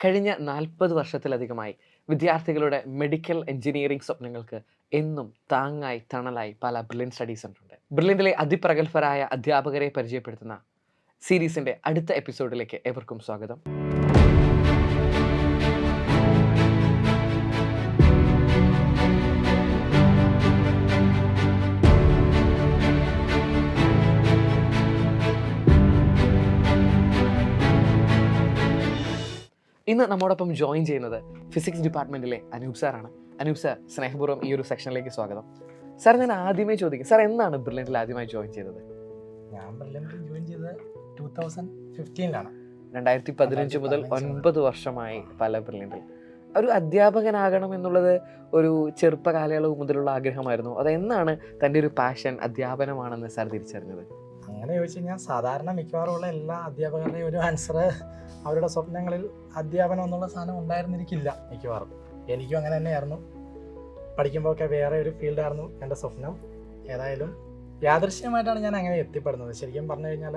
കഴിഞ്ഞ 40 വർഷത്തിലധികമായി വിദ്യാർത്ഥികളുടെ മെഡിക്കൽ എഞ്ചിനീയറിംഗ് സ്വപ്നങ്ങൾക്ക് എന്നും താങ്ങായി തണലായി പല ബ്രില്യൻ സ്റ്റഡി സെൻ്ററുണ്ട്. ബ്രില്യൻറ്റിലെ അതിപ്രഗത്ഭരായ അധ്യാപകരെ പരിചയപ്പെടുത്തുന്ന സീരീസിൻ്റെ അടുത്ത എപ്പിസോഡിലേക്ക് ഏവർക്കും സ്വാഗതം. ഇന്ന് നമ്മോടൊപ്പം ജോയിൻ ചെയ്യുന്നത് ഫിസിക്സ് ഡിപ്പാർട്ട്മെൻറ്റിലെ അനൂപ് സാറാണ്. അനൂപ് സാർ, സ്നേഹപൂർവ്വം ഈ ഒരു സെക്ഷനിലേക്ക് സ്വാഗതം. സാർ, ഞാൻ ആദ്യമേ ചോദിക്കും, സാർ എന്നാണ് ബ്രില്യൻറ്റിൽ ആദ്യമായി ജോയിൻ ചെയ്തത്? ഞാൻ ബ്രില്യൻറ്റിൽ ജോയിൻ ചെയ്തത് 2015 2015 മുതൽ 9 വർഷമായി പല ബ്രില്യൻറ്റിൽ. ഒരു അധ്യാപകനാകണം എന്നുള്ളത് ഒരു ചെറുപ്പകാലയളവ് മുതലുള്ള ആഗ്രഹമായിരുന്നു. അതെന്നാണ് തൻ്റെ ഒരു പാഷൻ അധ്യാപനമാണെന്ന് സാർ തിരിച്ചറിഞ്ഞത്? അങ്ങനെ ചോദിച്ചു കഴിഞ്ഞാൽ സാധാരണ മിക്കവാറുമുള്ള എല്ലാ അധ്യാപകരുടെയും ഒരു ആൻസർ അവരുടെ സ്വപ്നങ്ങളിൽ അധ്യാപനം എന്നുള്ള സാധനം ഉണ്ടായിരുന്നിരിക്കില്ല മിക്കവാറും. എനിക്കും അങ്ങനെ തന്നെയായിരുന്നു. പഠിക്കുമ്പോഴൊക്കെ വേറെ ഒരു ഫീൽഡായിരുന്നു എൻ്റെ സ്വപ്നം. ഏതായാലും യാദൃശ്യമായിട്ടാണ് ഞാൻ അങ്ങനെ എത്തിപ്പെടുന്നത്. ശരിക്കും പറഞ്ഞു കഴിഞ്ഞാൽ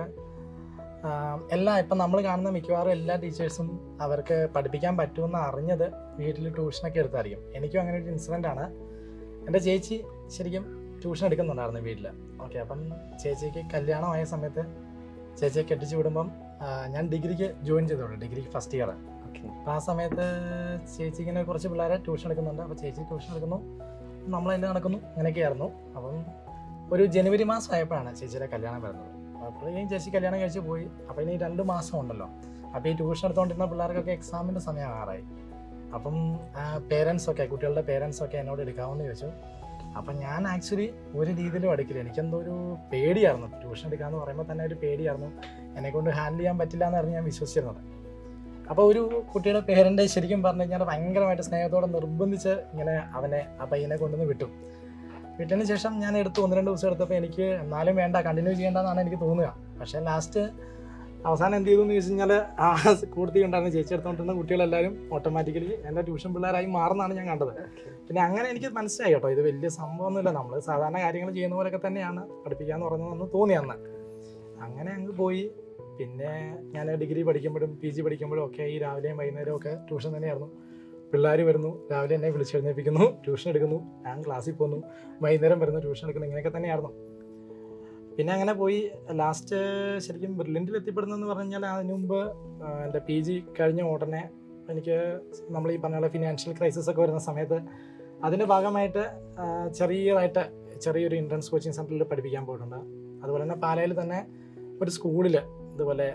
ഇപ്പം നമ്മൾ കാണുന്ന മിക്കവാറും എല്ലാ ടീച്ചേഴ്സും അവർക്ക് പഠിപ്പിക്കാൻ പറ്റുമെന്ന് അറിഞ്ഞത് വീട്ടിൽ ട്യൂഷനൊക്കെ എടുത്തായിരിക്കും. എനിക്കും അങ്ങനെ ഒരു ഇൻസിഡൻ്റ് ആണ്. എൻ്റെ ചേച്ചി ശരിക്കും ട്യൂഷൻ എടുക്കുന്നുണ്ടായിരുന്നു വീട്ടിൽ. ഓക്കെ, അപ്പം ചേച്ചിക്ക് കല്യാണമായ സമയത്ത് ചേച്ചിയെ കെട്ടിച്ച് വിടുമ്പം ഞാൻ ഡിഗ്രിക്ക് ജോയിൻ ചെയ്തോളൂ, ഡിഗ്രി ഫസ്റ്റ് ഇയർ. അപ്പം ആ സമയത്ത് ചേച്ചി ഇങ്ങനെ കുറച്ച് പിള്ളേരെ ട്യൂഷൻ എടുക്കുന്നുണ്ട്. അപ്പോൾ ചേച്ചി ട്യൂഷൻ എടുക്കുന്നു, നമ്മളെല്ലാം നടക്കുന്നു, അങ്ങനെയൊക്കെയായിരുന്നു. അപ്പം ഒരു ജനുവരി മാസം ആയപ്പോഴാണ് ചേച്ചിയുടെ കല്യാണം വരുന്നത്. അപ്പോഴേക്കും ചേച്ചി കല്യാണം കഴിച്ച് പോയി. അപ്പോൾ ഇനി 2 മാസം ഉണ്ടല്ലോ. അപ്പോൾ ഈ ട്യൂഷൻ എടുത്തുകൊണ്ടിരുന്ന പിള്ളേർക്കൊക്കെ എക്സാമിൻ്റെ സമയമാറായി. അപ്പം പേരൻസൊക്കെ, കുട്ടികളുടെ പേരൻസൊക്കെ എന്നോട് എടുക്കാമെന്ന് ചോദിച്ചു. അപ്പം ഞാൻ ആക്ച്വലി ഒരു രീതിയിലും എടുക്കില്ല. എനിക്കെന്തോ ഒരു പേടിയായിരുന്നു. ട്യൂഷൻ എടുക്കാമെന്ന് പറയുമ്പോൾ തന്നെ ഒരു പേടിയായിരുന്നു. എന്നെക്കൊണ്ട് ഹാൻഡിൽ ചെയ്യാൻ പറ്റില്ല എന്നായിരുന്നു ഞാൻ വിശ്വസിച്ചിരുന്നത്. അപ്പോൾ ഒരു കുട്ടിയുടെ പേരൻ്റ് ശരിക്കും പറഞ്ഞു കഴിഞ്ഞാൽ ഭയങ്കരമായിട്ട് സ്നേഹത്തോടെ നിർബന്ധിച്ച് ഇങ്ങനെ ആ പയ്യനെ കൊണ്ടുവന്ന് വിട്ടതിന് ശേഷം ഞാൻ എടുത്ത് 1-2 ദിവസം എടുത്തപ്പോൾ എനിക്ക് എന്നാലും വേണ്ട, കണ്ടിന്യൂ ചെയ്യേണ്ടതെന്നാണ് എനിക്ക് തോന്നുക. പക്ഷേ ലാസ്റ്റ് അവസാനം എന്ത് ചെയ്തു എന്ന് ചോദിച്ചു കഴിഞ്ഞാൽ ആ കൂടുതൽ ഉണ്ടായിരുന്ന ചേച്ചി എടുത്തുകൊണ്ടിരുന്ന കുട്ടികളെല്ലാവരും ഓട്ടോമാറ്റിക്കലി എൻ്റെ ട്യൂഷൻ പിള്ളേരായി മാറുന്നതാണ് ഞാൻ കണ്ടത്. പിന്നെ അങ്ങനെ എനിക്ക് മനസ്സിലായി കേട്ടോ, ഇത് വലിയ സംഭവമൊന്നുമില്ല, നമ്മൾ സാധാരണ കാര്യങ്ങൾ ചെയ്യുന്ന പോലെയൊക്കെ തന്നെയാണ് പഠിപ്പിക്കാമെന്ന് പറഞ്ഞതെന്ന് തോന്നി അന്ന്. അങ്ങനെ അങ്ങ് പോയി. പിന്നെ ഞാൻ ഡിഗ്രി പഠിക്കുമ്പോഴും PG പഠിക്കുമ്പോഴും ഒക്കെ ഈ രാവിലെയും വൈകുന്നേരവും ഒക്കെ ട്യൂഷൻ തന്നെയായിരുന്നു. പിള്ളേർ വരുന്നു, രാവിലെ എന്നെ വിളിച്ചെഴുന്നേൽപ്പിക്കുന്നു, ട്യൂഷൻ എടുക്കുന്നു, ഞാൻ ക്ലാസ്സിൽ പോകുന്നു, വൈകുന്നേരം വരുന്നു, ട്യൂഷൻ എടുക്കുന്നു, ഇങ്ങനെയൊക്കെ തന്നെയായിരുന്നു. പിന്നെ അങ്ങനെ പോയി. ലാസ്റ്റ് ശരിക്കും ബ്രില്യൻറ്റിൽ എത്തിപ്പെടുന്നതെന്ന് പറഞ്ഞു കഴിഞ്ഞാൽ അതിന് മുമ്പ് എൻ്റെ PG കഴിഞ്ഞ ഉടനെ എനിക്ക് നമ്മൾ ഈ പറഞ്ഞ പോലെ ഫിനാൻഷ്യൽ ക്രൈസിസ് ഒക്കെ വരുന്ന സമയത്ത് അതിൻ്റെ ഭാഗമായിട്ട് ചെറിയൊരു എൻട്രൻസ് കോച്ചിങ് സെൻറ്ററിൽ പഠിപ്പിക്കാൻ പോയിട്ടുണ്ട്. അതുപോലെ തന്നെ പാലയിൽ തന്നെ ഒരു സ്കൂളിൽ ഇതുപോലെ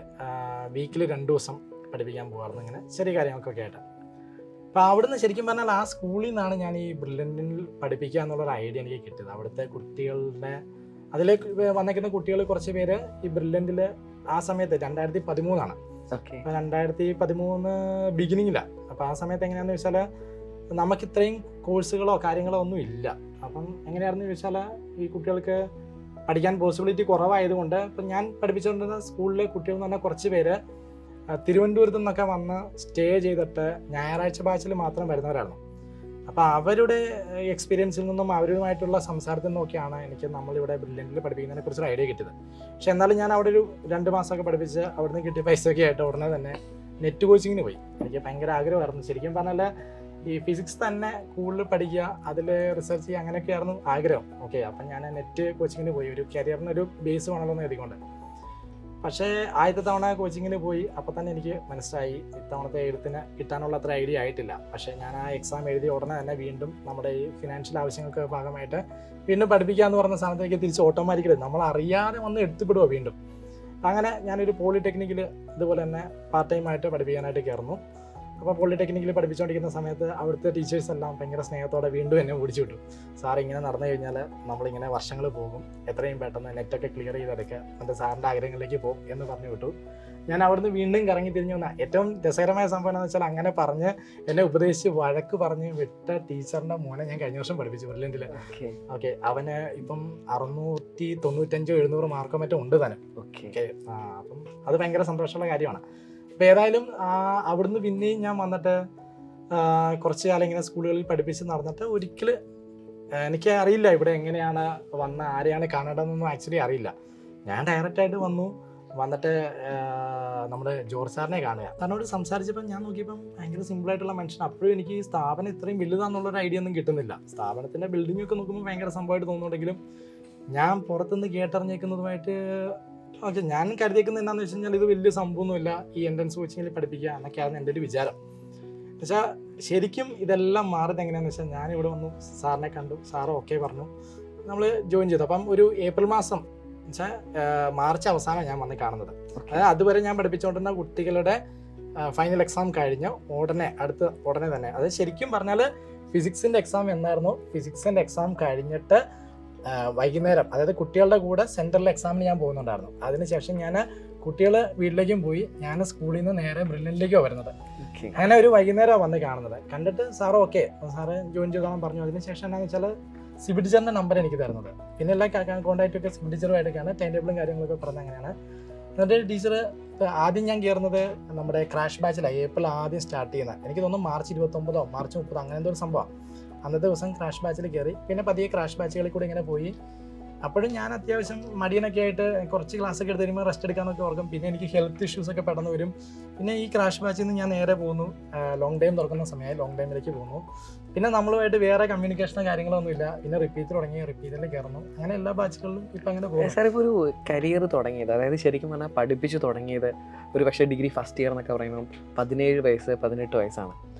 വീക്കിലി 2 ദിവസം പഠിപ്പിക്കാൻ പോകുമായിരുന്നു, ഇങ്ങനെ ചെറിയ കാര്യങ്ങൾക്കൊക്കെ ആയിട്ട്. അപ്പോൾ അവിടുന്ന് ശരിക്കും പറഞ്ഞാൽ ആ സ്കൂളിൽ നിന്നാണ് ഞാൻ ഈ ബ്രില്യൻറ്റിൽ പഠിപ്പിക്കുക എന്നുള്ളൊരു ഐഡിയ എനിക്ക് കിട്ടിയത്. അവിടുത്തെ കുട്ടികളുടെ അതിലേക്ക് വന്നിരിക്കുന്ന കുട്ടികൾ കുറച്ച് പേര് ഈ ബ്രില്യൻറ്റിൽ ആ സമയത്ത് 2013 അപ്പോൾ 2013 ബിഗിനിങ്ങിലാണ്. അപ്പോൾ ആ സമയത്ത് എങ്ങനെയാണെന്ന് ചോദിച്ചാൽ നമുക്ക് ഇത്രയും കോഴ്സുകളോ കാര്യങ്ങളോ ഒന്നും ഇല്ല. അപ്പം എങ്ങനെയാണെന്ന് ചോദിച്ചാൽ ഈ കുട്ടികൾക്ക് പഠിക്കാൻ പോസിബിലിറ്റി കുറവായതുകൊണ്ട് ഇപ്പം ഞാൻ പഠിപ്പിച്ചുകൊണ്ടിരുന്ന സ്കൂളിലെ കുട്ടികൾ എന്ന് പറഞ്ഞാൽ കുറച്ച് പേര് തിരുവനന്തപുരത്തു നിന്നൊക്കെ വന്ന് സ്റ്റേ ചെയ്തിട്ട് ഞായറാഴ്ച ബാച്ചിൽ മാത്രം വരുന്നവരായിരുന്നു. അപ്പോൾ അവരുടെ എക്സ്പീരിയൻസിൽ നിന്നും അവരുമായിട്ടുള്ള സംസാരത്തിൽ നിന്നൊക്കെയാണ് എനിക്ക് നമ്മളിവിടെ ബ്രില്യൻറ്റിൽ പഠിപ്പിക്കുന്നതിനെ കുറിച്ചൊരു ഐഡിയ കിട്ടിയത്. പക്ഷെ എന്നാലും ഞാൻ അവിടെ ഒരു 2 മാസമൊക്കെ പഠിപ്പിച്ച് അവിടുന്ന് കിട്ടിയ പൈസയൊക്കെ ആയിട്ട് ഉടനെ തന്നെ നെറ്റ് കോച്ചിങ്ങിന് പോയി. എനിക്ക് ഭയങ്കര ആഗ്രഹമായിരുന്നു. ശരിക്കും പറഞ്ഞാൽ ഈ ഫിസിക്സ് തന്നെ കൂടുതൽ പഠിക്കുക, അതിൽ റിസർച്ച് ചെയ്യുക, അങ്ങനെയൊക്കെയായിരുന്നു ആഗ്രഹം. ഓക്കെ, അപ്പം ഞാൻ നെറ്റ് കോച്ചിങ്ങിന് പോയി, ഒരു കരിയറിനൊരു ബേസ് വേണമല്ലോ എന്ന് എഴുതിക്കൊണ്ട്. പക്ഷേ ആദ്യത്തെ തവണ കോച്ചിങ്ങിന് പോയി. അപ്പോൾ തന്നെ എനിക്ക് മനസ്സിലായി ഇത്തവണത്തെ എഴുത്തിന് കിട്ടാനുള്ള അത്ര ഐഡിയ ആയിട്ടില്ല. പക്ഷേ ഞാൻ ആ എക്സാം എഴുതി ഉടനെ തന്നെ വീണ്ടും നമ്മുടെ ഈ ഫിനാൻഷ്യൽ ആവശ്യങ്ങൾക്ക് ഭാഗമായിട്ട് വീണ്ടും പഠിപ്പിക്കുക എന്ന് പറഞ്ഞ സാധനത്തേക്ക് തിരിച്ച് ഓട്ടോമാറ്റിക്കലി നമ്മൾ അറിയാതെ വന്ന് എടുത്തുവിടുക വീണ്ടും. അങ്ങനെ ഞാനൊരു പോളിടെക്നിക്കിൽ ഇതുപോലെ തന്നെ പാർട്ട് ടൈമായിട്ട് പഠിപ്പിക്കാനായിട്ട് കയറുന്നു. അപ്പോൾ പോളിടെക്നിക്കിൽ പഠിപ്പിച്ചുകൊണ്ടിരിക്കുന്ന സമയത്ത് അവിടുത്തെ ടീച്ചേഴ്സ് എല്ലാം ഭയങ്കര സ്നേഹത്തോടെ വീണ്ടും എന്നെ ഓടിച്ചു വിട്ടു. സാർ, ഇങ്ങനെ നടന്നു കഴിഞ്ഞാൽ നമ്മളിങ്ങനെ വർഷങ്ങൾ പോകും, എത്രയും പെട്ടെന്ന് നെറ്റൊക്കെ ക്ലിയർ ചെയ്തെടുക്കുക, എൻ്റെ സാറിൻ്റെ ആഗ്രഹങ്ങളിലേക്ക് പോകും എന്ന് പറഞ്ഞു വിട്ടു. ഞാൻ അവിടുന്ന് വീണ്ടും കറങ്ങി തിരിഞ്ഞു വന്ന ഏറ്റവും രസകരമായ സംഭവം എന്താണെന്ന് വെച്ചാൽ അങ്ങനെ പറഞ്ഞ് എന്നെ ഉപദേശിച്ച് വഴക്ക് പറഞ്ഞ് വിട്ട ടീച്ചറിൻ്റെ മോനെ ഞാൻ കഴിഞ്ഞ വർഷം പഠിപ്പിച്ചു ബ്രില്യൻറ്റിൽ. ഓക്കെ, അവന് ഇപ്പം 695-700 മാർക്കോ മറ്റോ ഉണ്ട് തന്നെ. ഓക്കെ, അപ്പം അത് ഭയങ്കര സന്തോഷമുള്ള കാര്യമാണ്. അപ്പോൾ ഏതായാലും അവിടുന്ന് പിന്നെയും ഞാൻ വന്നിട്ട് കുറച്ച് കാലം ഇങ്ങനെ സ്കൂളുകളിൽ പഠിപ്പിച്ച് നടന്നിട്ട് ഒരിക്കൽ എനിക്ക് അറിയില്ല ഇവിടെ എങ്ങനെയാണ് ആരെയാണ് കാണേണ്ടതെന്നൊന്നും ആക്ച്വലി അറിയില്ല. ഞാൻ ഡയറക്റ്റായിട്ട് വന്നിട്ട് നമ്മുടെ ജോർജ് സാറിനെ കാണുക. സാറിനോട് സംസാരിച്ചപ്പോൾ ഞാൻ നോക്കിയപ്പം ഭയങ്കര സിമ്പിളായിട്ടുള്ള മനുഷ്യൻ. അപ്പോഴും എനിക്ക് ഈ സ്ഥാപനം ഇത്രയും വലുതാണെന്നുള്ളൊരു ഐഡിയ ഒന്നും കിട്ടുന്നില്ല. സ്ഥാപനത്തിൻ്റെ ബിൽഡിംഗ് ഒക്കെ നോക്കുമ്പോൾ ഭയങ്കര സംഭവമായിട്ട് തോന്നുന്നുണ്ടെങ്കിലും ഞാൻ പുറത്തുനിന്ന് കേട്ടറിഞ്ഞേക്കുന്നതുമായിട്ട് ഓക്കെ, ഞാൻ കരുതിയേക്കുന്നത് എന്താണെന്ന് വെച്ച് കഴിഞ്ഞാൽ ഇത് വലിയ സംഭവമൊന്നുമില്ല, ഈ എൻട്രൻസ് കോച്ചിങ്ങിൽ പഠിപ്പിക്കുക എന്നൊക്കെയാണ് എൻ്റെ ഒരു വിചാരം. എന്നുവെച്ചാൽ ശരിക്കും ഇതെല്ലാം മാറിയത് എങ്ങനെയാണെന്ന് വെച്ചാൽ ഞാനിവിടെ വന്നു, സാറിനെ കണ്ടു, സാറ് ഓക്കെ പറഞ്ഞു, നമ്മൾ ജോയിൻ ചെയ്തു. അപ്പം ഒരു ഏപ്രിൽ മാസം എന്നുവെച്ചാൽ മാർച്ച് അവസാനം ഞാൻ വന്ന് കാണുന്നത്. അതായത് അതുവരെ ഞാൻ പഠിപ്പിച്ചുകൊണ്ടിരുന്ന കുട്ടികളുടെ ഫൈനൽ എക്സാം കഴിഞ്ഞ് ഉടനെ തന്നെ, അത് ശരിക്കും പറഞ്ഞാൽ ഫിസിക്സിൻ്റെ എക്സാം എന്നായിരുന്നു, ഫിസിക്സിൻ്റെ എക്സാം കഴിഞ്ഞിട്ട് വൈകുന്നേരം, അതായത് കുട്ടികളുടെ കൂടെ സെൻട്രൽ എക്സാമിന് ഞാൻ പോകുന്നുണ്ടായിരുന്നു. അതിനുശേഷം ഞാൻ കുട്ടികൾ വീട്ടിലേക്കും പോയി, ഞാൻ സ്കൂളിൽ നിന്ന് നേരെ ബ്രില്യൻറ്റിലേക്കാണ് വരുന്നത്. അങ്ങനെ ഒരു വൈകുന്നേരമാണ് വന്ന് കാണുന്നത്. കണ്ടിട്ട് സാറ് ഓക്കെ, സാറ് ജോയിൻ ചെയ്തോളാൻ പറഞ്ഞു. അതിനുശേഷം എന്താണെന്ന് വെച്ചാൽ സിബി ടീച്ചറിൻ്റെ നമ്പർ എനിക്ക് തരുന്നത്. പിന്നെ എല്ലാ കോൺടാക്റ്റൊക്കെ സിബി ടീച്ചറുമായിട്ടൊക്കെയാണ്, ടൈം ടേബിളും കാര്യങ്ങളൊക്കെ പറഞ്ഞത് അങ്ങനെയാണ്. എന്നിട്ട് ടീച്ചർ ആദ്യം ഞാൻ കയറുന്നത് നമ്മുടെ ക്രാഷ് ബാച്ചിലാണ്, ഏപ്രിൽ ആദ്യം സ്റ്റാർട്ട് ചെയ്യുന്നത്. എനിക്ക് തോന്നുന്നു മാർച്ച് 29 മാർച്ച് 30 അങ്ങനെ എന്തോ ഒരു സംഭവമാണ്. അന്നത്തെ ദിവസം ക്രാഷ് ബാച്ചിൽ കയറി, പിന്നെ പതിയെ ക്രാഷ് ബാച്ചുകളിൽ കൂടി ഇങ്ങനെ പോയി. അപ്പോഴും ഞാൻ അത്യാവശ്യം മടിയനൊക്കെ ആയിട്ട് കുറച്ച് ക്ലാസ്സൊക്കെ എടുത്ത് കഴിയുമ്പോൾ റെസ്റ്റ് എടുക്കാനൊക്കെ ഓർക്കും. പിന്നെ എനിക്ക് ഹെൽത്ത് ഇഷ്യൂസൊക്കെ പെട്ടെന്ന് വരും. പിന്നെ ഈ ക്രാഷ് ബാച്ചിൽ നിന്ന് ഞാൻ നേരെ പോകുന്നു, ലോങ് ടൈം തുറക്കുന്ന സമയമായി ലോങ് ടൈമിലേക്ക് പോകുന്നു. പിന്നെ നമ്മളുമായിട്ട് വേറെ കമ്മ്യൂണിക്കേഷനോ കാര്യങ്ങളൊന്നും ഇല്ല. പിന്നെ റിപ്പീറ്റ് തുടങ്ങി, റിപ്പീറ്റിൽ കയറുന്നു. അങ്ങനെ എല്ലാ ബാച്ചുകളിലും ഇപ്പം അങ്ങനെ പോകും. സാർ ഇപ്പോൾ ഒരു കരിയർ തുടങ്ങിയത്, അതായത് ശരിക്കും പറഞ്ഞാൽ പഠിപ്പിച്ച് തുടങ്ങിയത് ഒരു പക്ഷേ ഡിഗ്രി ഫസ്റ്റ് ഇയർ എന്നൊക്കെ പറയുമ്പോൾ 17 വയസ്സ് 18 വയസ്സാണ്.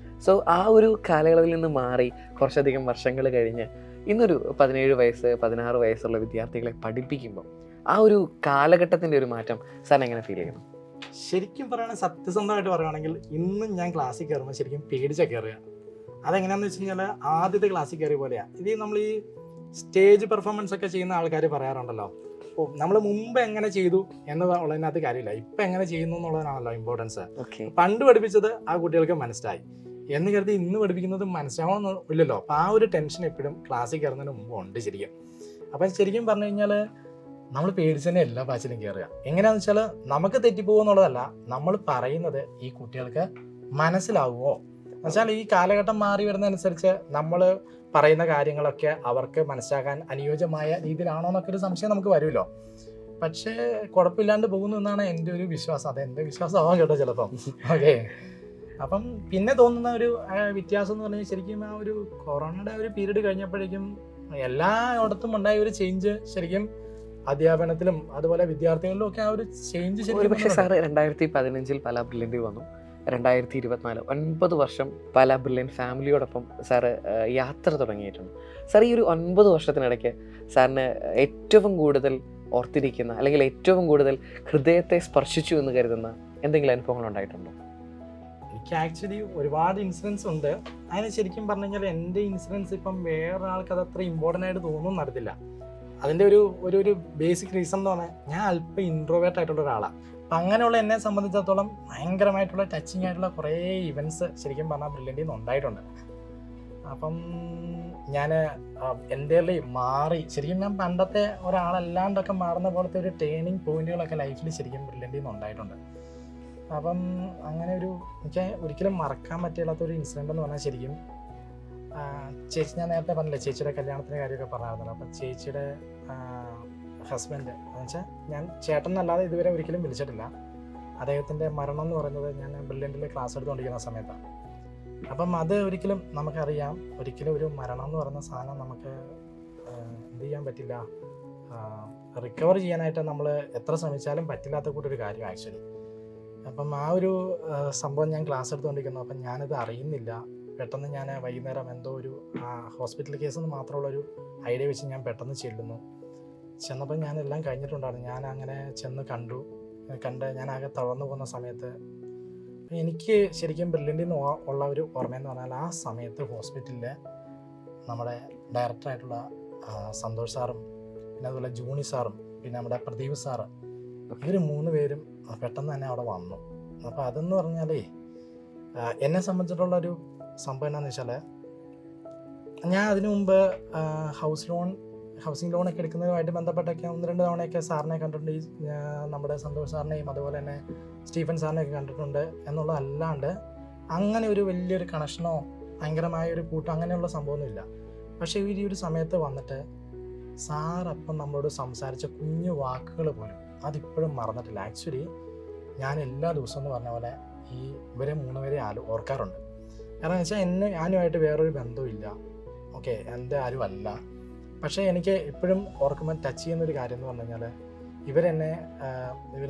സോ ആ ഒരു കാലയളവിൽ നിന്ന് മാറി കുറച്ചധികം വർഷങ്ങൾ കഴിഞ്ഞ് ഇന്നൊരു 17 വയസ്സ് 16 വയസ്സുള്ള വിദ്യാർത്ഥികളെ പഠിപ്പിക്കുമ്പോൾ ആ ഒരു കാലഘട്ടത്തിൻ്റെ ഒരു മാറ്റം സാറിന് എങ്ങനെ ഫീൽ ചെയ്യുന്നു? ശരിക്കും പറയുകയാണെങ്കിൽ, സത്യസന്ധമായിട്ട് പറയുകയാണെങ്കിൽ, ഇന്നും ഞാൻ ക്ലാസ്സിൽ കയറുമ്പോൾ ശരിക്കും പേടിച്ചാൽ കയറുക. അതെങ്ങനെയാണെന്ന് വെച്ച് കഴിഞ്ഞാൽ ആദ്യത്തെ ക്ലാസ്സിൽ കയറിയ പോലെയാണ്. ഇത് നമ്മൾ ഈ സ്റ്റേജ് പെർഫോമൻസ് ഒക്കെ ചെയ്യുന്ന ആൾക്കാർ പറയാറുണ്ടല്ലോ, അപ്പോൾ നമ്മൾ മുമ്പ് എങ്ങനെ ചെയ്തു എന്നതുള്ളതിനകത്ത് കാര്യമില്ല, ഇപ്പം എങ്ങനെ ചെയ്യുന്നു എന്നുള്ളതിനാണല്ലോ ഇമ്പോർട്ടൻസ്. പണ്ട് പഠിപ്പിച്ചത് ആ കുട്ടികൾക്ക് മനസ്സിലായി എന്ന് കരുതി ഇന്ന് പഠിപ്പിക്കുന്നത് മനസ്സിലാവണമെന്ന് ഇല്ലല്ലോ. അപ്പോൾ ആ ഒരു ടെൻഷൻ എപ്പോഴും ക്ലാസ്സിൽ കയറുന്നതിന് മുമ്പ് ഉണ്ട് ശരിക്കും. അപ്പം ശരിക്കും പറഞ്ഞു കഴിഞ്ഞാൽ നമ്മൾ പേടിച്ച് തന്നെ എല്ലാ ബാച്ചിലും കയറുക. എങ്ങനെയാണെന്ന് വെച്ചാൽ നമുക്ക് തെറ്റിപ്പോകുന്നുള്ളതല്ല, നമ്മൾ പറയുന്നത് ഈ കുട്ടികൾക്ക് മനസ്സിലാവുമോ എന്നുവെച്ചാൽ ഈ കാലഘട്ടം മാറി വരുന്നതനുസരിച്ച് നമ്മൾ പറയുന്ന കാര്യങ്ങളൊക്കെ അവർക്ക് മനസ്സിലാക്കാൻ അനുയോജ്യമായ രീതിയിലാണോ എന്നൊക്കെ ഒരു സംശയം നമുക്ക് വരുമല്ലോ. പക്ഷേ കുഴപ്പമില്ലാണ്ട് പോകുന്നു എന്നാണ് എൻ്റെ ഒരു വിശ്വാസം. അത് എൻ്റെ വിശ്വാസം ആവാൻ കേട്ടോ ചിലപ്പം. ഓക്കെ, അപ്പം പിന്നെ തോന്നുന്ന ഒരു വ്യത്യാസം എന്ന് പറഞ്ഞാൽ ശരിക്കും ആ ഒരു കൊറോണയുടെ ഒരു പീരീഡ് കഴിഞ്ഞപ്പോഴേക്കും എല്ലായിടത്തും ഉണ്ടായ ഒരു ചേഞ്ച് ശരിക്കും അധ്യാപനത്തിലും അതുപോലെ വിദ്യാർത്ഥികളിലും ഒക്കെ ആ ഒരു ചേഞ്ച് ശരിക്കും. പക്ഷേ സാറ് 2015 പല ബ്രില്യൻറ്റിൽ വന്നു, 2024 9 വർഷം പല ബ്രില്യൻ ഫാമിലിയോടൊപ്പം സാറ് യാത്ര തുടങ്ങിയിട്ടുണ്ട്. സാർ ഈ ഒരു 9 വർഷത്തിനിടയ്ക്ക് സാറിന് ഏറ്റവും കൂടുതൽ ഓർത്തിരിക്കുന്ന അല്ലെങ്കിൽ ഏറ്റവും കൂടുതൽ ഹൃദയത്തെ സ്പർശിച്ചു എന്ന് കരുതുന്ന എന്തെങ്കിലും അനുഭവങ്ങൾ ഉണ്ടായിട്ടുണ്ടോ? എനിക്ക് ആക്ച്വലി ഒരുപാട് ഇൻസിഡൻസ് ഉണ്ട്. അതിന് ശരിക്കും പറഞ്ഞു കഴിഞ്ഞാൽ എൻ്റെ ഇൻസിഡൻസ് ഇപ്പം വേറൊരാൾക്ക് അത് അത്ര ഇമ്പോർട്ടൻ്റ് ആയിട്ട് തോന്നുന്നു നടത്തില്ല. അതിൻ്റെ ഒരു ബേസിക് റീസൺ എന്ന് പറഞ്ഞാൽ ഞാൻ അല്പം ഇൻട്രോവേർട്ട് ആയിട്ടുള്ള ഒരാളാണ്. അപ്പം അങ്ങനെയുള്ള എന്നെ സംബന്ധിച്ചിടത്തോളം ഭയങ്കരമായിട്ടുള്ള ടച്ചിങ് ആയിട്ടുള്ള കുറേ ഇവൻറ്റ്സ് ശരിക്കും പറഞ്ഞാൽ ബ്രില്യൻറ്റിൽ നിന്ന് ഉണ്ടായിട്ടുണ്ട്. അപ്പം ഞാൻ എൻ്റെ മാറി ശരിക്കും ഞാൻ പണ്ടത്തെ ഒരാളല്ലാണ്ടൊക്കെ മാറുന്ന പോലത്തെ ഒരു ടേണിങ് പോയിന്റുകളൊക്കെ ലൈഫിൽ ശരിക്കും ബ്രില്യൻറ്റിൽ നിന്ന് ഉണ്ടായിട്ടുണ്ട്. അപ്പം അങ്ങനെ എനിക്ക് ഒരിക്കലും മറക്കാൻ പറ്റില്ലാത്തൊരു ഇൻസിഡൻ്റ് എന്ന് പറഞ്ഞാൽ ശരിക്കും ചേച്ചി, ഞാൻ നേരത്തെ പറഞ്ഞില്ലേ ചേച്ചിയുടെ കല്യാണത്തിൻ്റെ കാര്യമൊക്കെ പറഞ്ഞായിരുന്നല്ലോ. അപ്പം ചേച്ചിയുടെ ഹസ്ബൻഡ് എന്ന് വെച്ചാൽ ഞാൻ ചേട്ടൻ എന്നല്ലാതെ ഇതുവരെ ഒരിക്കലും വിളിച്ചിട്ടില്ല. അദ്ദേഹത്തിൻ്റെ മരണം എന്ന് പറയുന്നത് ഞാൻ ബ്രില്യൻറ്റിൽ ക്ലാസ് എടുത്തുകൊണ്ടിരിക്കുന്ന സമയത്താണ്. അപ്പം അത് ഒരിക്കലും നമുക്കറിയാം, ഒരിക്കലും ഒരു മരണം എന്ന് പറയുന്ന സാധനം നമുക്ക് എന്ത് ചെയ്യാൻ പറ്റില്ല, റിക്കവർ ചെയ്യാനായിട്ട് നമ്മൾ എത്ര ശ്രമിച്ചാലും പറ്റില്ലാത്ത കൂട്ടൊരു കാര്യം ആക്ച്വലി. അപ്പം ആ ഒരു സംഭവം ഞാൻ ക്ലാസ് എടുത്തുകൊണ്ടിരിക്കുന്നു. അപ്പം ഞാനത് അറിയുന്നില്ല. പെട്ടെന്ന് ഞാൻ വൈകുന്നേരം എന്തോ ഒരു ഹോസ്പിറ്റൽ കേസെന്ന് മാത്രമുള്ളൊരു ഐഡിയ വെച്ച് ഞാൻ പെട്ടെന്ന് ചെന്നപ്പോൾ ഞാനെല്ലാം കഴിഞ്ഞിട്ടുണ്ടായിരുന്നു. ഞാൻ അങ്ങനെ ചെന്ന് കണ്ട് ഞാൻ ആകെ തളർന്നു പോകുന്ന സമയത്ത് എനിക്ക് ശരിക്കും ബ്രില്യൻറ്റിൽ നിന്ന് ഉള്ള ഒരു ഓർമ്മയെന്ന് പറഞ്ഞാൽ ആ സമയത്ത് ഹോസ്പിറ്റലിൽ നമ്മുടെ ഡയറക്ടറായിട്ടുള്ള സന്തോഷ് സാറും പിന്നെ അതുപോലെ ജൂണി സാറും പിന്നെ നമ്മുടെ പ്രദീപ് സാറ്, ഇവർ 3 പേരും പെട്ടെന്ന് തന്നെ അവിടെ വന്നു. അപ്പോൾ അതെന്ന് പറഞ്ഞാലേ എന്നെ സംബന്ധിച്ചിട്ടുള്ളൊരു സംഭവം എന്താണെന്ന് വെച്ചാൽ, ഞാൻ അതിനു മുമ്പ് ഹൗസിംഗ് ലോണൊക്കെ എടുക്കുന്നതുമായിട്ട് ബന്ധപ്പെട്ടൊക്കെ 1-2 തവണയൊക്കെ സാറിനെ കണ്ടിട്ടുണ്ട്. നമ്മുടെ സന്തോഷ് സാറിനെയും അതുപോലെ തന്നെ സ്റ്റീഫൻ സാറിനെയൊക്കെ കണ്ടിട്ടുണ്ട് എന്നുള്ളതല്ലാണ്ട് അങ്ങനെ ഒരു വലിയൊരു കണക്ഷനോ ഭയങ്കരമായ ഒരു കൂട്ടോ അങ്ങനെയുള്ള സംഭവമൊന്നുമില്ല. പക്ഷേ ഈ ഒരു സമയത്ത് വന്നിട്ട് സാർ അപ്പം നമ്മളോട് സംസാരിച്ച കുഞ്ഞു വാക്കുകൾ പോലും അതിപ്പോഴും മറന്നിട്ടില്ല. ആക്ച്വലി ഞാൻ എല്ലാ ദിവസവും എന്ന് പറഞ്ഞ പോലെ ഈ ഇവരെ 3 പേരെ ഓർക്കാറുണ്ട്. കാരണം എന്ന് വെച്ചാൽ ഞാനുമായിട്ട് വേറൊരു ബന്ധവുമില്ല, ഓക്കെ, എൻ്റെ ആരും അല്ല. പക്ഷേ എനിക്ക് ഇപ്പോഴും ഓർക്കുമ്പോൾ ടച്ച് ചെയ്യുന്നൊരു കാര്യം എന്ന് പറഞ്ഞു കഴിഞ്ഞാൽ ഇവരെന്ന്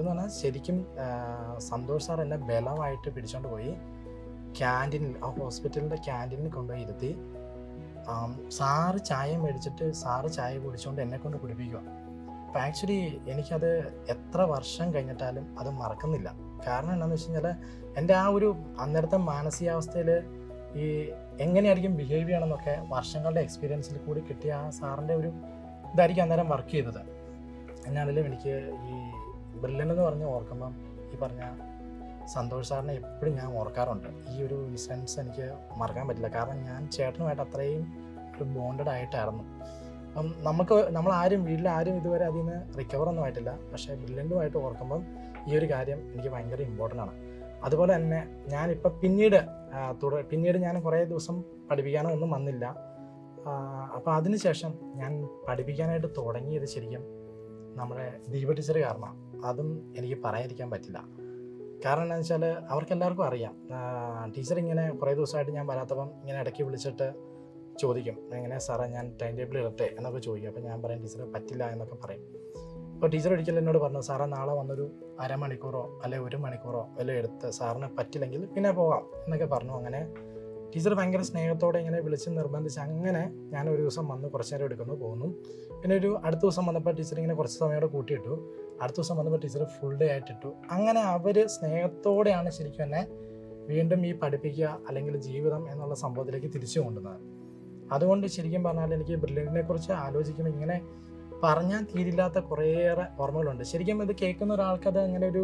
പറഞ്ഞാൽ ശരിക്കും സന്തോഷ് സാർ എന്നെ ബലമായിട്ട് പിടിച്ചുകൊണ്ട് പോയി ക്യാൻറ്റീനിൽ, ആ ഹോസ്പിറ്റലിൻ്റെ ക്യാൻറ്റീനിൽ കൊണ്ടുപോയി ഇരുത്തി സാറ് ചായ മേടിച്ചിട്ട് സാറ് ചായ കുടിച്ചുകൊണ്ട് എന്നെ കൊണ്ട് കുടിപ്പിക്കുക. അപ്പം ആക്ച്വലി എനിക്കത് എത്ര വർഷം കഴിഞ്ഞിട്ടാലും അത് മറക്കുന്നില്ല. കാരണം എന്താണെന്ന് വെച്ച് കഴിഞ്ഞാൽ എൻ്റെ ആ ഒരു അന്നേരത്തെ മാനസികാവസ്ഥയിൽ ഈ എങ്ങനെയായിരിക്കും ബിഹേവ് ചെയ്യണമെന്നൊക്കെ വർഷങ്ങളുടെ എക്സ്പീരിയൻസിൽ കൂടി കിട്ടിയ ആ സാറിൻ്റെ ഒരു ഇതായിരിക്കും അന്നേരം വർക്ക് ചെയ്തത്. എന്നാണെങ്കിലും എനിക്ക് ഈ ബ്രില്യൻ്റ് എന്ന് പറഞ്ഞ് ഓർക്കുമ്പം ഈ പറഞ്ഞ സന്തോഷ് സാറിനെ എപ്പോഴും ഞാൻ ഓർക്കാറുണ്ട്. ഈ ഒരു ഇൻസിഡൻസ് എനിക്ക് മറക്കാൻ പറ്റില്ല. കാരണം ഞാൻ ചേട്ടനുമായിട്ട് അത്രയും ഒരു ബോണ്ടഡ് ആയിട്ടായിരുന്നു. അപ്പം നമ്മളാരും വീട്ടിലാരും ഇതുവരെ അതിൽ നിന്ന് റിക്കവറൊന്നും ആയിട്ടില്ല. പക്ഷേ ബ്രില്യൻ്റുമായിട്ട് ഓർക്കുമ്പം ഈ ഒരു കാര്യം എനിക്ക് ഭയങ്കര ഇമ്പോർട്ടൻ്റ് ആണ്. അതുപോലെ തന്നെ ഞാനിപ്പോൾ പിന്നീട് ഞാൻ കുറേ ദിവസം പഠിപ്പിക്കാനോ ഒന്നും വന്നില്ല. അപ്പോൾ അതിനുശേഷം ഞാൻ പഠിപ്പിക്കാനായിട്ട് തുടങ്ങിയത് ശരിക്കും നമ്മുടെ ദീപ ടീച്ചർ കാരണമാണ്. അതും എനിക്ക് പറയാതിരിക്കാൻ പറ്റില്ല. കാരണം എന്താണെന്ന് വെച്ചാൽ അവർക്കെല്ലാവർക്കും അറിയാം, ടീച്ചർ ഇങ്ങനെ കുറേ ദിവസമായിട്ട് ഞാൻ വരാത്തപ്പം ഇങ്ങനെ ഇടയ്ക്ക് വിളിച്ചിട്ട് ചോദിക്കും, എങ്ങനെ സാറേ ഞാൻ ടൈം ടേബിൾ ഇടട്ടെ എന്നൊക്കെ ചോദിക്കും. അപ്പോൾ ഞാൻ പറയും ടീച്ചർ പറ്റില്ല എന്നൊക്കെ പറയും. അപ്പോൾ ടീച്ചർ ഒരിക്കലും എന്നോട് പറഞ്ഞു, സാറേ നാളെ വന്നൊരു അരമണിക്കൂറോ അല്ലെങ്കിൽ 1 മണിക്കൂറോ വല്ലതും എടുത്ത് സാറിന് പറ്റില്ലെങ്കിൽ പിന്നെ പോകാം എന്നൊക്കെ പറഞ്ഞു. അങ്ങനെ ടീച്ചർ ഭയങ്കര സ്നേഹത്തോടെ ഇങ്ങനെ വിളിച്ച് നിർബന്ധിച്ച് അങ്ങനെ ഞാൻ ഒരു ദിവസം വന്ന് കുറച്ച് നേരം എടുക്കുന്നു, പോകുന്നു. പിന്നെ അടുത്ത ദിവസം വന്നപ്പോൾ ടീച്ചർ ഇങ്ങനെ കുറച്ച് സമയം കൂട്ടിയിട്ടു. അടുത്ത ദിവസം വന്നപ്പോൾ ടീച്ചർ ഫുൾ ഡേ ആയിട്ടിട്ടു. അങ്ങനെ അവർ സ്നേഹത്തോടെയാണ് ശരിക്കും എന്നെ വീണ്ടും ഈ പഠിപ്പിക്കുക അല്ലെങ്കിൽ ജീവിതം എന്നുള്ള സംഭവത്തിലേക്ക് തിരിച്ചു കൊണ്ടുവന്നത്. അതുകൊണ്ട് ശരിക്കും പറഞ്ഞാൽ എനിക്ക് ബ്രില്യൻറ്റിനെ കുറിച്ച് ആലോചിക്കുമ്പോൾ ഇങ്ങനെ പറഞ്ഞാൽ തീരില്ലാത്ത കുറേയേറെ ഓർമ്മകളുണ്ട്. ശരിക്കും ഇത് കേൾക്കുന്ന ഒരാൾക്കത് അങ്ങനെ ഒരു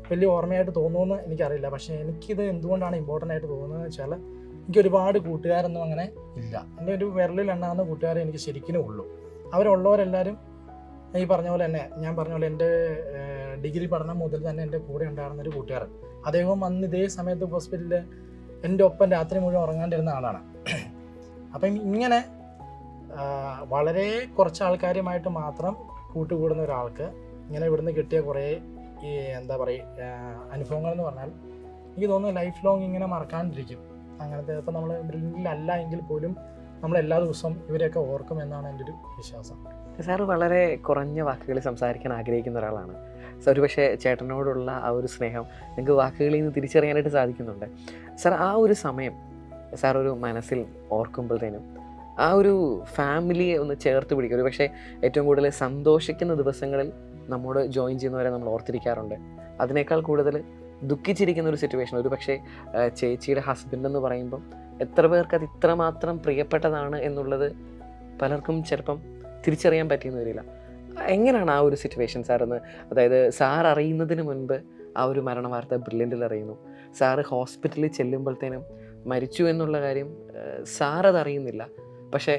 വലിയ ഓർമ്മയായിട്ട് തോന്നുമെന്ന് എനിക്കറിയില്ല. പക്ഷേ എനിക്കിത് എന്തുകൊണ്ടാണ് ഇമ്പോർട്ടൻ്റ് ആയിട്ട് തോന്നുന്നത് വെച്ചാൽ എനിക്ക് ഒരുപാട് കൂട്ടുകാരൊന്നും അങ്ങനെ ഇല്ല. എൻ്റെ ഒരു വിരലിൽ എണ്ണാവുന്ന കൂട്ടുകാരെ എനിക്ക് ശരിക്കും ഉള്ളൂ. അവരുള്ളവരെല്ലാവരും ഈ പറഞ്ഞ പോലെ തന്നെ, ഞാൻ പറഞ്ഞ പോലെ എൻ്റെ ഡിഗ്രി പഠനം മുതൽ തന്നെ എൻ്റെ കൂടെ ഉണ്ടായിരുന്നൊരു കൂട്ടുകാരൻ, അദ്ദേഹം അന്ന് ഇതേ സമയത്ത് ഹോസ്പിറ്റലിൽ എൻ്റെ ഒപ്പം രാത്രി മുഴുവൻ ഉറങ്ങാണ്ടിരുന്ന ആളാണ്. അപ്പം ഇങ്ങനെ വളരെ കുറച്ച് ആൾക്കാരുമായിട്ട് മാത്രം കൂട്ടുകൂടുന്ന ഒരാൾക്ക് ഇങ്ങനെ ഇവിടുന്ന് കിട്ടിയ കുറേ ഈ എന്താ പറയുക അനുഭവങ്ങൾ എന്ന് പറഞ്ഞാൽ എനിക്ക് തോന്നുന്നു ലൈഫ് ലോങ് ഇങ്ങനെ മറക്കാണ്ടിരിക്കും. അങ്ങനത്തെ ഇപ്പം നമ്മൾ ബ്രില്യൻ്റിലല്ല എങ്കിൽ പോലും നമ്മൾ എല്ലാ ദിവസവും ഇവരെയൊക്കെ ഓർക്കും എന്നാണ് എൻ്റെ ഒരു വിശ്വാസം. സാറ് വളരെ കുറഞ്ഞ വാക്കുകളിൽ സംസാരിക്കാൻ ആഗ്രഹിക്കുന്ന ഒരാളാണ്. സാർ ഒരുപക്ഷെ ചേട്ടനോടുള്ള ആ ഒരു സ്നേഹം നിങ്ങൾക്ക് വാക്കുകളിൽ നിന്ന് തിരിച്ചറിയാനായിട്ട് സാധിക്കുന്നുണ്ട്. സാർ ആ ഒരു സമയം സാർ ഒരു മനസ്സിൽ ഓർക്കുമ്പോഴത്തേനും ആ ഒരു ഫാമിലിയെ ഒന്ന് ചേർത്ത് പിടിക്കുക. ഒരു പക്ഷേ ഏറ്റവും കൂടുതൽ സന്തോഷിക്കുന്ന ദിവസങ്ങളിൽ നമ്മോട് ജോയിൻ ചെയ്യുന്നവരെ നമ്മൾ ഓർത്തിരിക്കാറുണ്ട്. അതിനേക്കാൾ കൂടുതൽ ദുഃഖിച്ചിരിക്കുന്ന ഒരു സിറ്റുവേഷൻ, ഒരു പക്ഷേ ചേച്ചിയുടെ ഹസ്ബൻഡ് എന്ന് പറയുമ്പം എത്ര പേർക്ക് അത് ഇത്രമാത്രം പ്രിയപ്പെട്ടതാണ് എന്നുള്ളത് പലർക്കും ചിലപ്പം തിരിച്ചറിയാൻ പറ്റിയെന്ന് വരില്ല. എങ്ങനെയാണ് ആ ഒരു സിറ്റുവേഷൻ സാറെന്ന്, അതായത് സാർ അറിയുന്നതിന് മുൻപ് ആ ഒരു മരണ വാർത്ത ബ്രില്യൻ്റിൽ അറിയുന്നു, സാറ് ഹോസ്പിറ്റലിൽ ചെല്ലുമ്പോഴത്തേനും മരിച്ചു എന്നുള്ള കാര്യം സാർ അത് അറിയുന്നില്ല, പക്ഷേ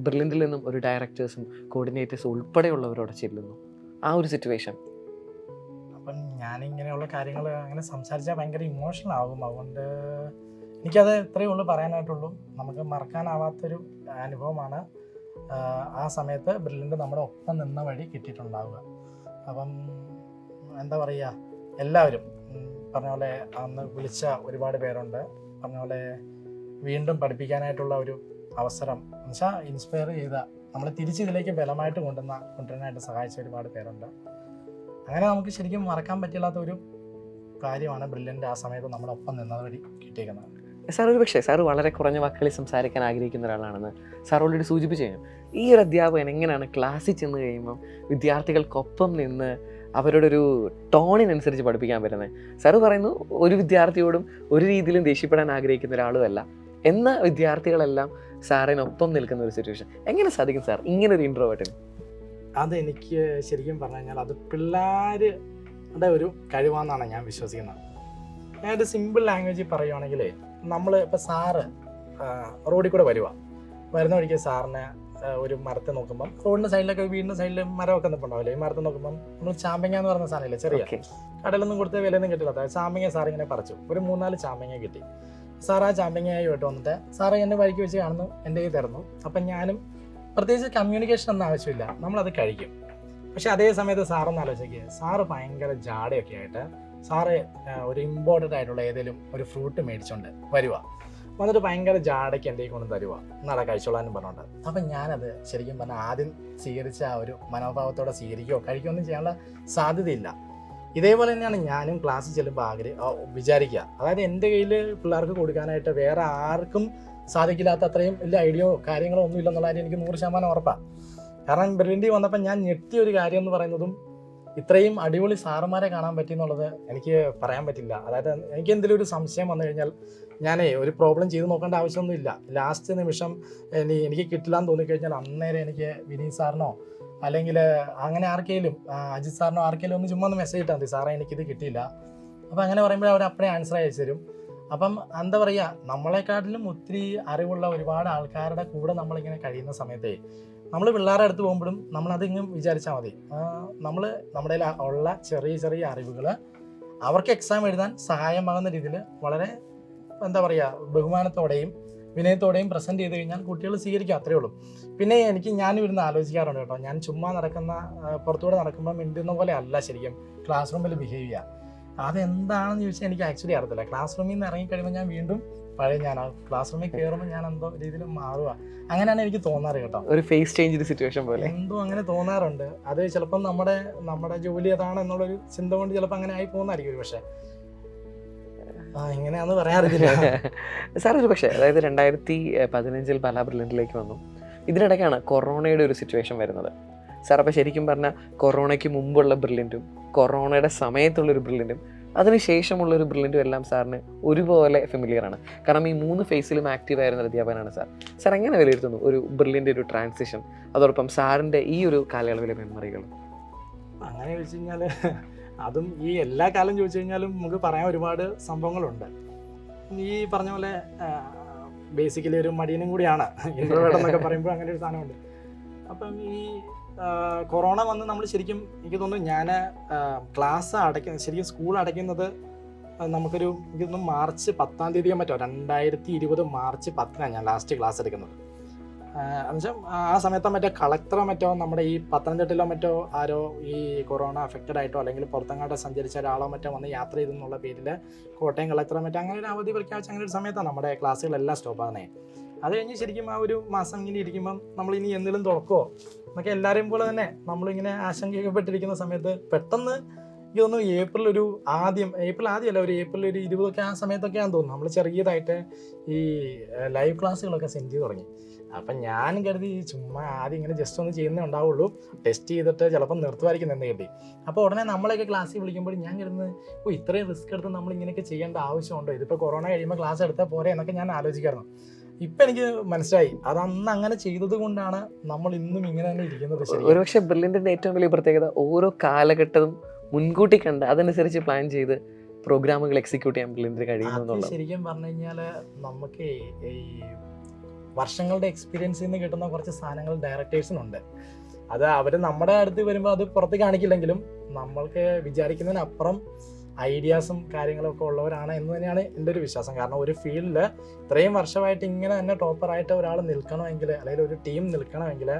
ബ്രില്യൻ്റിൽ നിന്നും ഒരു ഡയറക്ടേഴ്സും കോർഡിനേറ്റേഴ്സും ഉൾപ്പെടെയുള്ളവരോട് ചെല്ലുന്നു, ആ ഒരു സിറ്റുവേഷൻ? അപ്പം ഞാനിങ്ങനെയുള്ള കാര്യങ്ങൾ അങ്ങനെ സംസാരിച്ചാൽ ഭയങ്കര ഇമോഷണൽ ആകും. അതുകൊണ്ട് എനിക്കത് ഇത്രയേ ഉള്ളൂ പറയാനായിട്ടുള്ളൂ. നമുക്ക് മറക്കാനാവാത്തൊരു അനുഭവമാണ് ആ സമയത്ത് ബ്രില്യൻ്റ് നമ്മുടെ ഒപ്പം നിന്ന വഴി കിട്ടിയിട്ടുണ്ടാവുക. അപ്പം എന്താ പറയുക, എല്ലാവരും പറഞ്ഞ പോലെ അന്ന് വിളിച്ച ഒരുപാട് പേരുണ്ട്. പറഞ്ഞ പോലെ വീണ്ടും പഠിപ്പിക്കാനായിട്ടുള്ള ഒരു അവസരം എന്നുവെച്ചാൽ ഇൻസ്പയർ ചെയ്ത നമ്മളെ തിരിച്ചിതിലേക്ക് ബലമായിട്ട് കൊണ്ടുവരാനായിട്ട് സഹായിച്ച ഒരുപാട് പേരുണ്ട്. അങ്ങനെ നമുക്ക് ശരിക്കും മറക്കാൻ പറ്റില്ലാത്ത ഒരു കാര്യമാണ് ബ്രില്യൻ്റ് ആ സമയത്ത് നമ്മുടെ ഒപ്പം നിന്നത് വഴി കിട്ടിയിരിക്കുന്നത്. സാർ ഒരു പക്ഷേ സാർ വളരെ കുറഞ്ഞ വാക്കുകളിൽ സംസാരിക്കാൻ ആഗ്രഹിക്കുന്ന ഒരാളാണെന്ന് സാർ ഓൾറെഡി സൂചിപ്പിച്ചു കഴിഞ്ഞു. ഈ ഒരു അധ്യാപകൻ എങ്ങനെയാണ് ക്ലാസ്സിൽ ചെന്ന് കഴിയുമ്പം വിദ്യാർത്ഥികൾക്കൊപ്പം നിന്ന് അവരുടെ ഒരു ടോണിനനുസരിച്ച് പഠിപ്പിക്കാൻ പറ്റുന്നത്? സാറ് പറയുന്നു ഒരു വിദ്യാർത്ഥിയോടും ഒരു രീതിയിലും ദേഷ്യപ്പെടാൻ ആഗ്രഹിക്കുന്ന ഒരാളുമല്ല എന്ന വിദ്യാർത്ഥികളെല്ലാം സാറിനൊപ്പം നിൽക്കുന്ന ഒരു സിറ്റുവേഷൻ എങ്ങനെ സാധിക്കും സാർ ഇങ്ങനൊരു ഇൻട്രോവേർട്ടിന്? അത് എനിക്ക് ശരിക്കും പറഞ്ഞു കഴിഞ്ഞാൽ അത് പിള്ളേരുടെ ഒരു കഴിവാണെന്നാണ് ഞാൻ വിശ്വസിക്കുന്നത്. ഞാനൊരു സിമ്പിൾ ലാംഗ്വേജിൽ പറയുവാണെങ്കിൽ, നമ്മൾ ഇപ്പോൾ സാറ് റോഡിൽ കൂടെ വരുന്ന വഴിക്ക് സാറിനെ ഒരു മരത്തെ നോക്കുമ്പം റോഡിൻ്റെ സൈഡിലൊക്കെ വീടിൻ്റെ സൈഡിൽ മരമൊക്കെ നിൽപ്പുണ്ടാവില്ലേ, ഈ മരത്തെ നോക്കുമ്പം നമ്മൾ ചാമ്പങ്ങ എന്ന് പറയുന്ന സാധനമില്ലേ, ചെറിയ കടലൊന്നും കൊടുത്ത് വിലയൊന്നും കിട്ടില്ല, ചാമ്പങ്ങ സാറിങ്ങനെ പറിച്ചു, ഒരു 3-4 ചാമ്പങ്ങ കിട്ടി. സാർ ആ ചാമ്പങ്ങയായിട്ട് വന്നിട്ട് സാറ് എന്നെ വഴിക്ക് വെച്ച് കാണുന്നു, എൻ്റെ കയ്യിൽ തരുന്നു. അപ്പം ഞാനും പ്രത്യേകിച്ച് കമ്മ്യൂണിക്കേഷൻ ഒന്നും ആവശ്യമില്ല, നമ്മളത് കഴിക്കും. പക്ഷെ അതേ സമയത്ത് സാറൊന്ന് ആലോചിക്കുക, സാറ് ഭയങ്കര ജാടയൊക്കെ ആയിട്ട് സാറ് ഒരു ഇമ്പോർട്ടൻ്റ് ആയിട്ടുള്ള ഏതെങ്കിലും ഒരു ഫ്രൂട്ട് മേടിച്ചോണ്ട് വരുക, വന്നിട്ട് ഭയങ്കര ജാടയ്ക്ക് എൻ്റെ കൊണ്ട് തരുക, എന്നാടാ കഴിച്ചോളാനും പറഞ്ഞുകൊണ്ട്. അപ്പം ഞാനത് ശരിക്കും പറഞ്ഞാൽ ആദ്യം സ്വീകരിച്ച ആ ഒരു മനോഭാവത്തോടെ സ്വീകരിക്കുകയോ കഴിക്കുകയൊന്നും ചെയ്യാനുള്ള സാധ്യതയില്ല. ഇതേപോലെ തന്നെയാണ് ഞാനും ക്ലാസ്സിൽ ചെല്ലുമ്പോൾ വിചാരിക്കുക. അതായത് എൻ്റെ കയ്യിൽ പിള്ളേർക്ക് കൊടുക്കാനായിട്ട് വേറെ ആർക്കും സാധിക്കില്ലാത്ത അത്രയും വലിയ ഐഡിയയോ കാര്യങ്ങളോ ഒന്നും ഇല്ലെന്നുള്ള കാര്യം എനിക്ക് 100% ഉറപ്പാണ്. കാരണം ബ്രില്യൻ്റിൽ വന്നപ്പോൾ ഞാൻ ഞെട്ടിയ ഒരു കാര്യം എന്ന് പറയുന്നതും ഇത്രയും അടിപൊളി സാറുമാരെ കാണാൻ പറ്റി എന്നുള്ളത് എനിക്ക് പറയാൻ പറ്റില്ല. അതായത് എനിക്ക് എന്തെങ്കിലും ഒരു സംശയം വന്നു കഴിഞ്ഞാൽ ഞാനേ ഒരു പ്രോബ്ലം ചെയ്ത് നോക്കേണ്ട ആവശ്യമൊന്നുമില്ല. ലാസ്റ്റ് നിമിഷം എനിക്ക് കിട്ടില്ല എന്ന് തോന്നിക്കഴിഞ്ഞാൽ അന്നേരം എനിക്ക് വിനീത് സാറിനോ അല്ലെങ്കിൽ അങ്ങനെ ആർക്കെങ്കിലും അജിത് സാറിനോ ആർക്കെങ്കിലും ഒന്ന് ചുമ്മാ ഒന്ന് മെസ്സേജ് ഇട്ടാൽ മതി, സാറേ എനിക്കിത് കിട്ടിയില്ല. അപ്പോൾ അങ്ങനെ പറയുമ്പോൾ അവർ അപ്പഴേ ആൻസർ അയച്ചു തരും. അപ്പം എന്താ പറയുക, നമ്മളെക്കാട്ടിലും ഒത്തിരി അറിവുള്ള ഒരുപാട് ആൾക്കാരുടെ കൂടെ നമ്മളിങ്ങനെ കഴിയുന്ന സമയത്തേ നമ്മൾ പിള്ളേരുടെ അടുത്ത് പോകുമ്പോഴും നമ്മളതിങ്ങനെ വിചാരിച്ചാൽ മതി, നമ്മൾ നമ്മുടെ ഉള്ള ചെറിയ ചെറിയ അറിവുകൾ അവർക്ക് എക്സാം എഴുതാൻ സഹായമാകുന്ന രീതിയിൽ വളരെ എന്താ പറയുക ബഹുമാനത്തോടെയും വിനയത്തോടെയും പ്രസൻറ്റ് ചെയ്ത് കഴിഞ്ഞാൽ കുട്ടികൾ സ്വീകരിക്കും, അത്രേ ഉള്ളൂ. പിന്നെ ഞാൻ ഇരുന്ന് ആലോചിക്കാറുണ്ട് കേട്ടോ, ഞാൻ ചുമ്മാ പുറത്തൂടെ നടക്കുമ്പോൾ മിണ്ടുന്ന പോലെ അല്ല ശരിക്കും ക്ലാസ് റൂമിൽ ബിഹേവ് ചെയ്യുക. അതെന്താണെന്ന് ചോദിച്ചാൽ എനിക്ക് ആക്ച്വലി അറിയത്തില്ല. ക്ലാസ് റൂമിൽ നിന്ന് ഇറങ്ങിക്കഴിയുമ്പോൾ ഞാൻ വീണ്ടും പഴയ ആ ക്ലാസ് റൂമിൽ കയറുമ്പോൾ ഞാൻ എന്തോ രീതിയിൽ മാറുക, അങ്ങനെയാണ് എനിക്ക് തോന്നാറ് കേട്ടോ. ഒരു ഫേസ് ചേഞ്ച് സിറ്റുവേഷൻ പോലെ എന്തോ അങ്ങനെ തോന്നാറുണ്ട്. അത് ചിലപ്പം നമ്മുടെ ജോലി അതാണ് എന്നുള്ളൊരു ചിന്ത കൊണ്ട് ചിലപ്പോൾ അങ്ങനെ ആയി പോകുന്നതായിരിക്കും. പക്ഷേ ഇങ്ങനെയാണെന്ന് പറയാറില്ല സാർ. ഒരു പക്ഷേ അതായത് 2015 പാലാ ബ്രില്യൻറ്റിലേക്ക് വന്നു. ഇതിനിടയ്ക്കാണ് കൊറോണയുടെ ഒരു സിറ്റുവേഷൻ വരുന്നത്. സാർ അപ്പോൾ ശരിക്കും പറഞ്ഞാൽ കൊറോണയ്ക്ക് മുമ്പുള്ള ബ്രില്യൻറ്റും കൊറോണയുടെ സമയത്തുള്ളൊരു ബ്രില്യൻറ്റും അതിനുശേഷമുള്ളൊരു ബ്രില്യൻറ്റും എല്ലാം സാറിന് ഒരുപോലെ ഫെമിലിയറാണ്. കാരണം ഈ 3 ഫേസിലും ആക്റ്റീവായിരുന്ന അധ്യാപകനാണ് സാർ. സാർ എങ്ങനെ വിലയിരുത്തുന്നു ഒരു ബ്രില്യൻ്റ് ഒരു ട്രാൻസിഷൻ, അതോടൊപ്പം സാറിൻ്റെ ഈ ഒരു കാലയളവിലെ മെമ്മറികൾ? അങ്ങനെ ചോദിച്ചു കഴിഞ്ഞാൽ അതും ഈ എല്ലാ കാലം ചോദിച്ചു കഴിഞ്ഞാലും നമുക്ക് പറയാൻ ഒരുപാട് സംഭവങ്ങളുണ്ട്. ഈ പറഞ്ഞ പോലെ ബേസിക്കലി ഒരു മടിയനും കൂടിയാണ് ഇൻട്രോവേർട്ട് എന്നൊക്കെ പറയുമ്പോൾ അങ്ങനെ ഒരു സാധനമുണ്ട്. അപ്പം ഈ കൊറോണ വന്ന് നമ്മൾ ശരിക്കും എനിക്ക് തോന്നുന്നു ഞാൻ ക്ലാസ് ശരിക്കും സ്കൂൾ അടയ്ക്കുന്നത് നമുക്കൊരു എനിക്ക് തോന്നുന്നു മാർച്ച് 10-ാം തീയതിയോ മറ്റോ 2020 മാർച്ച് 10-നാണ് ഞാൻ ലാസ്റ്റ് ക്ലാസ് എടുക്കുന്നത്. എന്നുവെച്ചാൽ ആ സമയത്തോ മറ്റോ കളക്ടറോ മറ്റോ നമ്മുടെ ഈ പത്തനംതിട്ടയിലോ മറ്റോ ആരോ ഈ കൊറോണ അഫക്റ്റഡ് ആയിട്ടോ അല്ലെങ്കിൽ പുറത്തെങ്ങാട്ടോ സഞ്ചരിച്ച ഒരാളോ മറ്റോ വന്ന് യാത്ര ചെയ്തെന്നുള്ള പേരിൽ കോട്ടയം കളക്ടറോ മറ്റോ അങ്ങനെ ഒരു അവധി പ്രഖ്യാപിച്ച അങ്ങനെ ഒരു സമയത്താണ് നമ്മുടെ ക്ലാസ്സുകളെല്ലാം സ്റ്റോപ്പാകുന്നത്. അത് കഴിഞ്ഞ് ശരിക്കും ആ ഒരു മാസം ഇങ്ങനെ ഇരിക്കുമ്പം നമ്മളിനി എന്തെങ്കിലും തുറക്കുമോ എന്നൊക്കെ എല്ലാവരെയും പോലെ തന്നെ നമ്മളിങ്ങനെ ആശങ്കപ്പെട്ടിരിക്കുന്ന സമയത്ത് പെട്ടെന്ന് എനിക്ക് തോന്നുന്നു ഏപ്രിൽ ആദ്യമല്ല ഒരു ഏപ്രിൽ 20 ആ സമയത്തൊക്കെയാണെന്ന് തോന്നുന്നു നമ്മൾ ചെറിയതായിട്ട് ഈ ലൈവ് ക്ലാസ്സുകളൊക്കെ സെൻഡ് ചെയ്ത് തുടങ്ങി. അപ്പം ഞാൻ കരുതി ചുമ്മാ ആദ്യം ഇങ്ങനെ ജസ്റ്റ് ഒന്ന് ചെയ്യുന്നേ ഉണ്ടാവുള്ളൂ, ടെസ്റ്റ് ചെയ്തിട്ട് ചിലപ്പോൾ നിർത്തുമായിരിക്കും എന്ന് കരുതി. അപ്പോൾ ഉടനെ നമ്മളെയൊക്കെ ക്ലാസ്സിൽ വിളിക്കുമ്പോൾ ഞാൻ കരുതുന്നത് ഇത്രയും റിസ്ക് എടുത്ത് നമ്മൾ ഇങ്ങനെയൊക്കെ ചെയ്യേണ്ട ആവശ്യമുണ്ടോ, ഇതിപ്പോൾ കൊറോണ കഴിയുമ്പോൾ ക്ലാസ് എടുത്താൽ പോരെ എന്നൊക്കെ ഞാൻ ആലോചിക്കായിരുന്നു. ഇപ്പം എനിക്ക് മനസ്സിലായി അത് അന്ന് അങ്ങനെ ചെയ്തത് കൊണ്ടാണ് നമ്മൾ ഇന്നും ഇങ്ങനെ തന്നെ ഇരിക്കുന്നത്. ശരി, ഒരുപക്ഷെ ബ്രില്യൻറ്റിൻ്റെ ഏറ്റവും വലിയ പ്രത്യേകത ഓരോ കാലഘട്ടവും മുൻകൂട്ടി കണ്ട് അതനുസരിച്ച് പ്ലാൻ ചെയ്ത് പ്രോഗ്രാമുകൾ എക്സിക്യൂട്ട് ചെയ്യാൻ ബ്രില്യൻറ്റിന് കഴിയുന്നു. ശരിക്കും പറഞ്ഞു കഴിഞ്ഞാൽ നമുക്ക് ഈ വർഷങ്ങളുടെ എക്സ്പീരിയൻസിൽ നിന്ന് കിട്ടുന്ന കുറച്ച് സാധനങ്ങൾ ഡയറക്ടേഴ്സിനുണ്ട്. അത് അവർ നമ്മുടെ അടുത്ത് വരുമ്പോൾ അത് പുറത്ത് കാണിക്കില്ലെങ്കിലും നമ്മൾക്ക് വിചാരിക്കുന്നതിനപ്പുറം ഐഡിയാസും കാര്യങ്ങളൊക്കെ ഉള്ളവരാണ് എന്ന് തന്നെയാണ് എൻ്റെ ഒരു വിശ്വാസം. കാരണം ഒരു ഫീൽഡിൽ ഇത്രയും വർഷമായിട്ട് ഇങ്ങനെ തന്നെ ടോപ്പറായിട്ട് ഒരാൾ നിൽക്കണമെങ്കിൽ അല്ലെങ്കിൽ ഒരു ടീം നിൽക്കണമെങ്കിൽ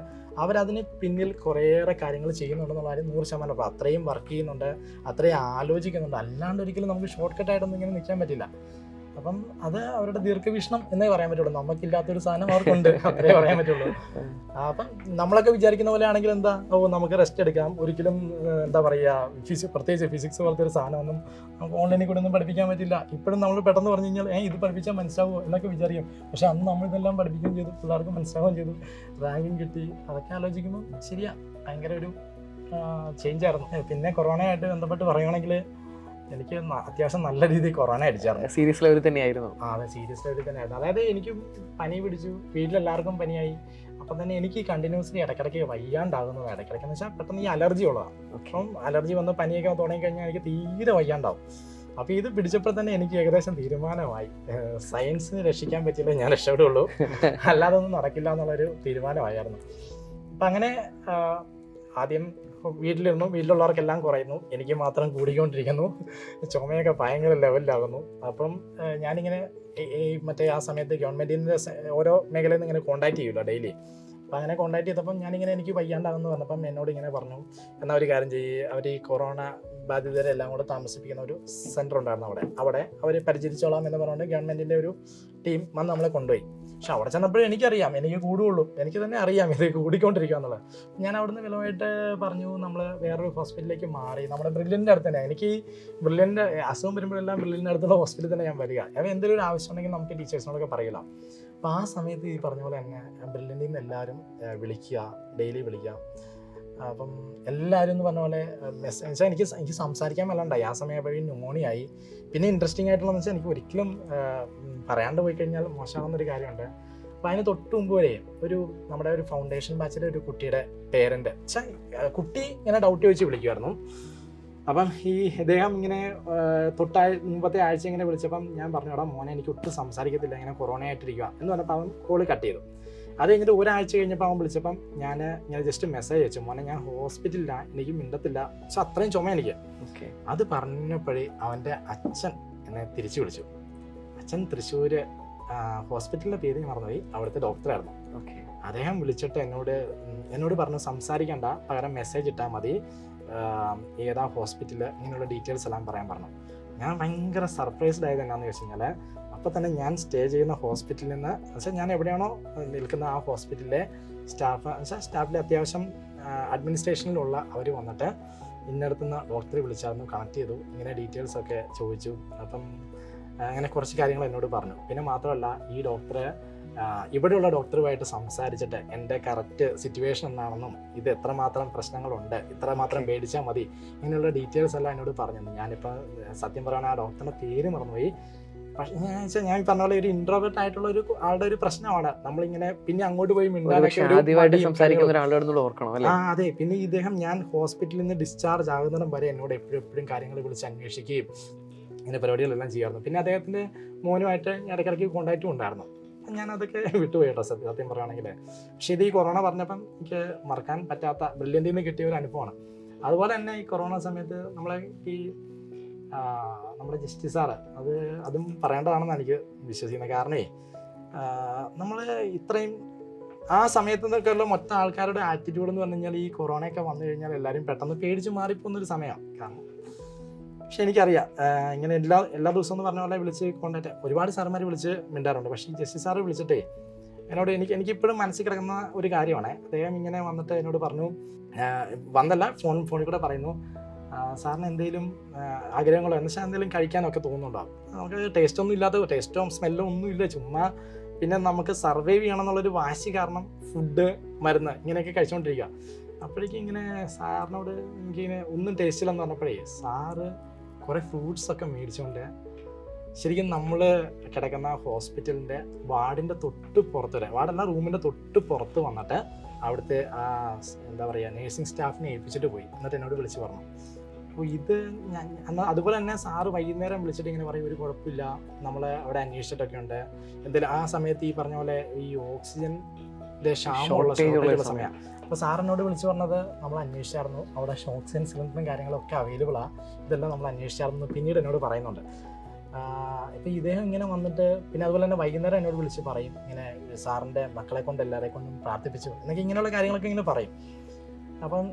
അവരതിന് പിന്നിൽ കുറേയേറെ കാര്യങ്ങൾ ചെയ്യുന്നുണ്ടെന്നുള്ള കാര്യം 100%. അപ്പോൾ അത്രയും വർക്ക് ചെയ്യുന്നുണ്ട്, അത്രയും ആലോചിക്കുന്നുണ്ട്. അല്ലാണ്ട് ഒരിക്കലും നമുക്ക് ഷോർട്ട് കട്ടായിട്ടൊന്നും ഇങ്ങനെ നിൽക്കാൻ പറ്റില്ല. അപ്പം അത് അവരുടെ ദീർഘവീക്ഷണം എന്നേ പറയാൻ പറ്റുള്ളൂ. നമുക്കില്ലാത്തൊരു സാധനം അവർക്കുണ്ട്, അത്രേ പറയാൻ പറ്റുള്ളൂ. അപ്പം നമ്മളൊക്കെ വിചാരിക്കുന്ന പോലെ ആണെങ്കിൽ എന്താ, നമുക്ക് റെസ്റ്റ് എടുക്കാം, ഒരിക്കലും എന്താ പറയുക പ്രത്യേകിച്ച് ഫിസിക്സ് പോലത്തെ ഒരു സാധനമൊന്നും നമുക്ക് ഓൺലൈനിൽ കൂടെ ഒന്നും പഠിപ്പിക്കാൻ പറ്റില്ല. ഇപ്പോഴും നമ്മൾ പെട്ടെന്ന് പറഞ്ഞു കഴിഞ്ഞാൽ ഇത് പഠിപ്പിച്ചാൽ മനസ്സിലാവുമോ എന്നൊക്കെ വിചാരിക്കും. പക്ഷെ അന്ന് നമ്മളിതെല്ലാം പഠിപ്പിക്കുകയും ചെയ്തു, പിള്ളേർക്ക് മനസ്സിലാവുകയും ചെയ്തു, റാങ്കും കിട്ടി. അതൊക്കെ ആലോചിക്കുമ്പോൾ ശരിയാ ഭയങ്കര ഒരു ചേഞ്ചായിരുന്നു. പിന്നെ കൊറോണയായിട്ട് ബന്ധപ്പെട്ട് പറയുകയാണെങ്കിൽ എനിക്ക് അത്യാവശ്യം നല്ല രീതിയിൽ കൊറോണ അടിച്ചായിരുന്നു. സീരിയസ് ലെവലിൽ തന്നെയായിരുന്നു. അതെ, സീരിയസ് ലെവലിൽ തന്നെയായിരുന്നു. അതായത് എനിക്ക് പനി പിടിച്ചു, വീട്ടിലെല്ലാവർക്കും പനിയായി. അപ്പം തന്നെ എനിക്ക് കണ്ടിന്യൂസ്ലി ഇടയ്ക്കിടയ്ക്ക് വയ്യാണ്ടാകുന്നത്. ഇടയ്ക്കിടയ്ക്കെന്ന് വെച്ചാൽ പെട്ടെന്ന് ഈ അലർജി ഉള്ളതാണ്. അപ്പം അലർജി വന്ന് പനിയൊക്കെ തുടങ്ങിക്കഴിഞ്ഞാൽ എനിക്ക് തീരെ വയ്യാണ്ടാവും. അപ്പോൾ ഇത് പിടിച്ചപ്പോൾ തന്നെ എനിക്ക് ഏകദേശം തീരുമാനമായി, സയൻസിന് രക്ഷിക്കാൻ പറ്റില്ല, ഞാൻ രക്ഷപ്പെടുള്ളൂ, അല്ലാതെ ഒന്നും നടക്കില്ല എന്നുള്ളൊരു തീരുമാനമായിരുന്നു. അപ്പം അങ്ങനെ ആദ്യം വീട്ടിലിരുന്നു, വീട്ടിലുള്ളവർക്കെല്ലാം കുറയുന്നു, എനിക്ക് മാത്രം കൂടിക്കൊണ്ടിരിക്കുന്നു, ചുമയൊക്കെ ഭയങ്കര ലെവലിലാകുന്നു. അപ്പം ഞാനിങ്ങനെ മറ്റേ ആ സമയത്ത് ഗവൺമെൻറ്റിൻ്റെ ഓരോ മേഖലയിൽ നിന്ന് ഇങ്ങനെ കോൺടാക്ട് ചെയ്യുമല്ലോ ഡെയിലി. അപ്പം അങ്ങനെ കോൺടാക്ട് ചെയ്തപ്പം ഞാനിങ്ങനെ എനിക്ക് വയ്യാണ്ടാകുന്നു പറഞ്ഞപ്പം എന്നോട് ഇങ്ങനെ പറഞ്ഞു, എന്നാൽ ഒരു കാര്യം ചെയ്യ്, അവർ ഈ കൊറോണ ബാധിതരെ എല്ലാം കൂടെ താമസിപ്പിക്കുന്ന ഒരു സെൻറ്റർ ഉണ്ടായിരുന്നു അവിടെ അവർ പരിചരിച്ചോളാം എന്ന് പറഞ്ഞുകൊണ്ട് ഗവൺമെൻറ്റിൻ്റെ ഒരു ടീം വന്ന് നമ്മളെ കൊണ്ടുപോയി. പക്ഷെ അവിടെ ചെന്നപ്പോഴും എനിക്കറിയാം എനിക്ക് കൂടുകയുള്ളൂ, എനിക്ക് തന്നെ അറിയാം ഇത് കൂടിക്കൊണ്ടിരിക്കുക എന്നുള്ളത്. ഞാൻ അവിടുന്ന് വിലമായിട്ട് പറഞ്ഞു നമ്മൾ വേറൊരു ഹോസ്പിറ്റലിലേക്ക് മാറി. നമ്മുടെ ബ്രില്യൻ്റെ അടുത്ത് തന്നെ, എനിക്ക് ഈ ബ്രില്യൻ്റെ അസുഖം വരുമ്പോഴെല്ലാം ബ്രില്യൻ്റെ അടുത്തുള്ള ഹോസ്പിറ്റലിൽ തന്നെ ഞാൻ വരിക. അപ്പോൾ എന്തെങ്കിലും ഒരു ആവശ്യം ഉണ്ടെങ്കിൽ നമുക്ക് ടീച്ചേഴ്സിനോടൊക്കെ പറയില്ല. അപ്പോൾ ആ സമയത്ത് ഈ പറഞ്ഞ പോലെ തന്നെ ബ്രില്യൻ്റിൽ നിന്ന് എല്ലാവരും വിളിക്കുക, ഡെയിലി വിളിക്കുക. അപ്പം എല്ലാവരും എന്ന് പറഞ്ഞ പോലെ മെസ്സേജ് എനിക്ക് സംസാരിക്കാൻ മേലുണ്ടായി. ആ സമയപ്പോഴും ന്യൂമോണിയായി. പിന്നെ ഇൻട്രസ്റ്റിംഗ് ആയിട്ടുള്ളതെന്ന് വെച്ചാൽ എനിക്ക് ഒരിക്കലും പറയാണ്ട് പോയി കഴിഞ്ഞാൽ മോശമാകുന്നൊരു കാര്യമുണ്ട്. അപ്പം അതിന് തൊട്ട് മുമ്പ് വരെ നമ്മുടെ ഒരു ഫൗണ്ടേഷൻ ബാച്ചിലെ ഒരു കുട്ടിയുടെ പേരൻ്റ് കുട്ടി ഇങ്ങനെ ഡൗട്ട് ചോദിച്ച് വിളിക്കുമായിരുന്നു. അപ്പം ഇദ്ദേഹം ഇങ്ങനെ മുമ്പത്തെ ആഴ്ച ഇങ്ങനെ വിളിച്ചപ്പം ഞാൻ പറഞ്ഞു, എടാ മോനെ എനിക്ക് ഒട്ടും സംസാരിക്കത്തില്ല, ഇങ്ങനെ കൊറോണ ആയിട്ടിരിക്കുക എന്ന് പറഞ്ഞപ്പോൾ അവൻ കോള് കട്ട് ചെയ്തു. അത് കഴിഞ്ഞിട്ട് ഒരാഴ്ച കഴിഞ്ഞപ്പോൾ അവൻ വിളിച്ചപ്പം ഞാൻ ഇങ്ങനെ ജസ്റ്റ് മെസ്സേജ് അയച്ചു, മോനെ ഞാൻ ഹോസ്പിറ്റലിലാണ്, എനിക്ക് മിണ്ടത്തില്ല, പക്ഷെ അത്രയും ചുമ എനിക്ക്. അത് പറഞ്ഞപ്പോഴേ അവൻ്റെ അച്ഛൻ എന്നെ തിരിച്ചു വിളിച്ചു. അച്ഛൻ തൃശ്ശൂർ ഹോസ്പിറ്റലിൻ്റെ പേര് ഞാൻ മറന്നുപോയി, അവിടുത്തെ ഡോക്ടറായിരുന്നു. അദ്ദേഹം വിളിച്ചിട്ട് എന്നോട് പറഞ്ഞു സംസാരിക്കണ്ട, പകരം മെസ്സേജ് ഇട്ടാൽ മതി, ഏതാ ഹോസ്പിറ്റൽ, ഇങ്ങനെയുള്ള ഡീറ്റെയിൽസ് എല്ലാം പറയാൻ പറഞ്ഞു. ഞാൻ ഭയങ്കര സർപ്രൈസ്ഡ് ആയത് എന്നാന്ന് വെച്ച് കഴിഞ്ഞാൽ അപ്പോൾ തന്നെ ഞാൻ സ്റ്റേ ചെയ്യുന്ന ഹോസ്പിറ്റലിൽ നിന്ന് വെച്ചാൽ ഞാൻ എവിടെയാണോ നിൽക്കുന്ന ആ ഹോസ്പിറ്റലിലെ സ്റ്റാഫിലെ അത്യാവശ്യം അഡ്മിനിസ്ട്രേഷനിലുള്ള അവർ വന്നിട്ട് ഇന്നടത്തുനിന്ന് ഡോക്ടറെ വിളിച്ചായിരുന്നു, കണക്ട് ചെയ്തു, ഇങ്ങനെ ഡീറ്റെയിൽസ് ഒക്കെ ചോദിച്ചു. അപ്പം അങ്ങനെ കുറച്ച് കാര്യങ്ങൾ എന്നോട് പറഞ്ഞു. പിന്നെ മാത്രമല്ല ഈ ഡോക്ടറെ ഇവിടെയുള്ള ഡോക്ടറുമായിട്ട് സംസാരിച്ചിട്ട് എൻ്റെ കറക്റ്റ് സിറ്റുവേഷൻ എന്താണെന്നും ഇത് എത്രമാത്രം പ്രശ്നങ്ങളുണ്ട്, ഇത്രമാത്രം പേടിച്ചാൽ മതി, ഇങ്ങനെയുള്ള ഡീറ്റെയിൽസ് എല്ലാം എന്നോട് പറഞ്ഞു. ഞാനിപ്പോൾ സത്യം പറയുകയാണെങ്കിൽ ആ ഡോക്ടറിൻ്റെ പേര് മറന്നുപോയി. പക്ഷേ ഞാൻ പറഞ്ഞ പോലെ ഒരു ഇൻട്രോവേർട്ട് ആയിട്ടുള്ള ഒരു ആളുടെ ഒരു പ്രശ്നമാണ് നമ്മളിങ്ങനെ പിന്നെ അങ്ങോട്ട് പോയി അതെ. പിന്നെ ഇദ്ദേഹം ഞാൻ ഹോസ്പിറ്റലിൽ നിന്ന് ഡിസ്ചാർജ് ആകുന്നിടം വരെ എന്നോട് എപ്പോഴും കാര്യങ്ങൾ വിളിച്ച് അന്വേഷിക്കുകയും ഇങ്ങനെ പരിപാടികളെല്ലാം ചെയ്യാറുണ്ട്. പിന്നെ അദ്ദേഹത്തിൻ്റെ മോനുമായിട്ട് ഞാൻ ഇടയ്ക്കിടയ്ക്ക് കോണ്ടാക്റ്റും ഉണ്ടായിരുന്നു. ഞാൻ അതൊക്കെ വിട്ടുപോയി കേട്ടോ സത്യം പറയുകയാണെങ്കിൽ. പക്ഷേ ഇത് ഈ കൊറോണ പറഞ്ഞപ്പം എനിക്ക് മറക്കാൻ പറ്റാത്ത ബ്രില്യൻ്റിൽ നിന്ന് കിട്ടിയ ഒരു അനുഭവമാണ്. അതുപോലെ തന്നെ ഈ കൊറോണ സമയത്ത് നമ്മുടെ ജസ്റ്റിസ് സാറ് അതും പറയേണ്ടതാണെന്ന് എനിക്ക് വിശ്വസിക്കുന്നത്. കാരണമേ നമ്മൾ ഇത്രയും ആ സമയത്ത് നിന്നൊക്കെയുള്ള മൊത്തം ആൾക്കാരുടെ ആറ്റിറ്റ്യൂഡ് എന്ന് പറഞ്ഞു കഴിഞ്ഞാൽ ഈ കൊറോണയൊക്കെ വന്നു കഴിഞ്ഞാൽ എല്ലാവരും പെട്ടെന്ന് പേടിച്ച് മാറിപ്പോകുന്നൊരു സമയമാണ്. കാരണം പക്ഷെ എനിക്കറിയാം ഇങ്ങനെ എല്ലാ ദിവസവും എന്ന് പറഞ്ഞ പോലെ വിളിച്ച് കോണ്ടാക്ട് ഒരുപാട് സാറുമാർ വിളിച്ച് മിണ്ടാറുണ്ട്. പക്ഷേ ഈ ജസ്റ്റിസ് സാറ് വിളിച്ചിട്ടേ എന്നോട് എനിക്കിപ്പോഴും മനസ്സിൽ കിടക്കുന്ന ഒരു കാര്യമാണ്. അദ്ദേഹം ഇങ്ങനെ വന്നിട്ട് എന്നോട് പറഞ്ഞു, വന്നല്ല ഫോണിൽ കൂടെ പറയുന്നു, സാറിന് എന്തെങ്കിലും ആഗ്രഹങ്ങളോ എന്ന് വെച്ചാൽ എന്തെങ്കിലും കഴിക്കാനൊക്കെ തോന്നുന്നുണ്ടാവും. നമുക്ക് ടേസ്റ്റോ സ്മെല്ലോ ഒന്നും ഇല്ല, ചുമ്മാ പിന്നെ നമുക്ക് സർവൈവ് ചെയ്യണം എന്നുള്ളൊരു വാശി കാരണം ഫുഡ് മരുന്ന് ഇങ്ങനെയൊക്കെ കഴിച്ചുകൊണ്ടിരിക്കുക. അപ്പോഴേക്കും ഇങ്ങനെ സാറിനോട് എനിക്കിങ്ങനെ ഒന്നും ടേസ്റ്റില്ലെന്ന് പറഞ്ഞപ്പോഴേ സാറ് കുറേ ഫ്രൂട്ട്സൊക്കെ മേടിച്ചുകൊണ്ട് ശരിക്കും നമ്മൾ കിടക്കുന്ന ഹോസ്പിറ്റലിൻ്റെ വാർഡിൻ്റെ തൊട്ട് പുറത്ത് വരെ, വാർഡല്ല റൂമിൻ്റെ തൊട്ട് പുറത്ത് വന്നിട്ട് അവിടുത്തെ എന്താ പറയുക നേഴ്സിംഗ് സ്റ്റാഫിനെ ഏൽപ്പിച്ചിട്ട് പോയി. എന്നിട്ട് എന്നോട് വിളിച്ച് പറഞ്ഞു. അപ്പോൾ ഇത് അതുപോലെ തന്നെ സാറ് വൈകുന്നേരം വിളിച്ചിട്ട് ഇങ്ങനെ പറയും, ഒരു കുഴപ്പമില്ല, നമ്മൾ അവിടെ അന്വേഷിച്ചിട്ടൊക്കെ ഉണ്ട്, എന്തായാലും ആ സമയത്ത് ഈ പറഞ്ഞ പോലെ ഈ ഓക്സിജൻ്റെ ക്ഷാമമുള്ള സമയമാണ്. അപ്പോൾ സാറിനോട് വിളിച്ച് പറഞ്ഞത് നമ്മൾ അന്വേഷിച്ചായിരുന്നു, അവിടെ ഓക്സിജൻ സിലിണ്ടറും കാര്യങ്ങളൊക്കെ അവൈലബിളാണ്, ഇതെല്ലാം നമ്മൾ അന്വേഷിച്ചായിരുന്നു പിന്നീട് എന്നോട് പറയുന്നുണ്ട്. ഇപ്പോൾ ഇദ്ദേഹം ഇങ്ങനെ വന്നിട്ട് പിന്നെ അതുപോലെ തന്നെ വൈകുന്നേരം എന്നോട് വിളിച്ച് പറയും, ഇങ്ങനെ സാറിൻ്റെ മക്കളെ കൊണ്ട് എല്ലാവരെയും കൊണ്ടും പ്രാർത്ഥിപ്പിച്ചു എന്നൊക്കെ ഇങ്ങനെയുള്ള കാര്യങ്ങളൊക്കെ ഇങ്ങനെ പറയും. അപ്പം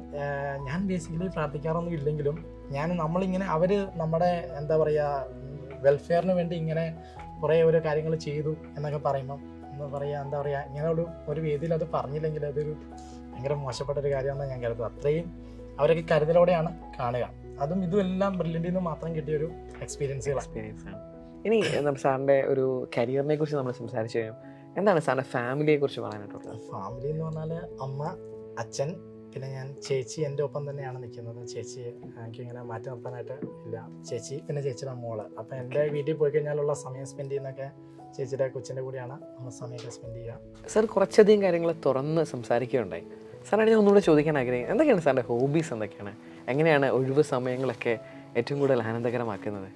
ഞാൻ ബേസിക്കലി പ്രാർത്ഥിക്കാറൊന്നും ഇല്ലെങ്കിലും നമ്മളിങ്ങനെ അവർ നമ്മുടെ എന്താ പറയുക വെൽഫെയറിന് വേണ്ടി ഇങ്ങനെ കുറേ ഓരോ കാര്യങ്ങൾ ചെയ്തു എന്നൊക്കെ പറയുമ്പം എന്താ പറയുക ഇങ്ങനെ ഒരു വേദിയിൽ അത് പറഞ്ഞില്ലെങ്കിൽ അതൊരു ഭയങ്കര മോശപ്പെട്ടൊരു കാര്യമാണെന്ന് ഞാൻ കരുതുന്നത്. അത്രയും അവരൊക്കെ കരുതലോടെയാണ് കാണുക. അതും ഇതും എല്ലാം ബ്രില്യൻ്റിൽ നിന്ന് മാത്രം കിട്ടിയൊരു എക്സ്പീരിയൻസാണ്. ഇനി നമ്മുടെ സാറിൻ്റെ ഒരു കരിയറിനെ കുറിച്ച് നമ്മൾ സംസാരിച്ചു കഴിഞ്ഞാൽ എന്താണ് സാറിൻ്റെ ഫാമിലിയെ കുറിച്ച് പറയാനായിട്ടുള്ളത്? ഫാമിലി എന്ന് പറഞ്ഞാൽ അമ്മ, അച്ഛൻ, പിന്നെ ഞാൻ ചേച്ചി എൻ്റെ ഒപ്പം തന്നെയാണ് നിൽക്കുന്നത്. ചേച്ചി എനിക്കിങ്ങനെ മാറ്റി നിർത്താനായിട്ട് ഇല്ല. ചേച്ചി പിന്നെ ചേച്ചിയുടെ മോള്. അപ്പം എൻ്റെ വീട്ടിൽ പോയി കഴിഞ്ഞാലുള്ള സമയം സ്പെൻഡ് ചെയ്യുന്നതൊക്കെ ചേച്ചിയുടെ കൊച്ചിൻ്റെ കൂടെയാണ് നമ്മൾ സമയമൊക്കെ സ്പെൻഡ് ചെയ്യുക. സാർ കുറച്ചധികം കാര്യങ്ങൾ തുറന്ന് സംസാരിക്കുകയുണ്ടായി. സാറാണ് ഞാൻ ഒന്നുകൂടെ ചോദിക്കാൻ ആഗ്രഹിക്കുന്നത്, എന്തൊക്കെയാണ് സാറിൻ്റെ ഹോബീസ്, എന്തൊക്കെയാണ്, എങ്ങനെയാണ് ഒഴിവ് സമയങ്ങളൊക്കെ ഏറ്റവും കൂടുതൽ ആനന്ദകരമാക്കുന്നത്?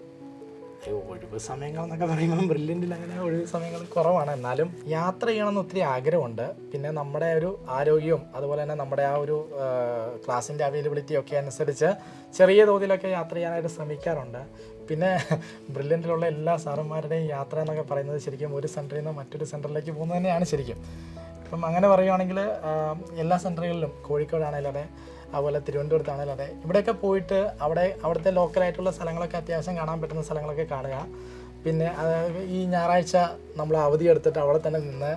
ഒഴിവ് സമയങ്ങൾ എന്നൊക്കെ പറയുമ്പോൾ ബ്രില്യൻ്റിൽ അങ്ങനെ ഒഴിവ് സമയങ്ങൾ കുറവാണ്. എന്നാലും യാത്ര ചെയ്യണമെന്ന് ഒത്തിരി ആഗ്രഹമുണ്ട്. പിന്നെ നമ്മുടെ ഒരു ആരോഗ്യവും അതുപോലെ തന്നെ നമ്മുടെ ആ ഒരു ക്ലാസ്സിൻ്റെ അവൈലബിലിറ്റി ഒക്കെ അനുസരിച്ച് ചെറിയ തോതിലൊക്കെ യാത്ര ചെയ്യാനായിട്ട് ശ്രമിക്കാറുണ്ട്. പിന്നെ ബ്രില്യൻ്റിലുള്ള എല്ലാ സാറന്മാരുടെയും യാത്ര എന്നൊക്കെ പറയുന്നത് ശരിക്കും ഒരു സെൻറ്ററിൽ നിന്ന് മറ്റൊരു സെൻറ്ററിലേക്ക് പോകുന്നത് തന്നെയാണ് ശരിക്കും. അപ്പം അങ്ങനെ പറയുകയാണെങ്കിൽ എല്ലാ സെൻറ്ററുകളിലും കോഴിക്കോടാണെങ്കിലും അതെ അതുപോലെ തിരുവനന്തപുരത്താണെങ്കിലും അതെ. ഇവിടെയൊക്കെ പോയിട്ട് അവിടുത്തെ ലോക്കലായിട്ടുള്ള സ്ഥലങ്ങളൊക്കെ അത്യാവശ്യം കാണാൻ പറ്റുന്ന സ്ഥലങ്ങളൊക്കെ കാണുക. പിന്നെ ഈ ഞായറാഴ്ച നമ്മൾ അവധി എടുത്തിട്ട് അവിടെ തന്നെ നിന്ന്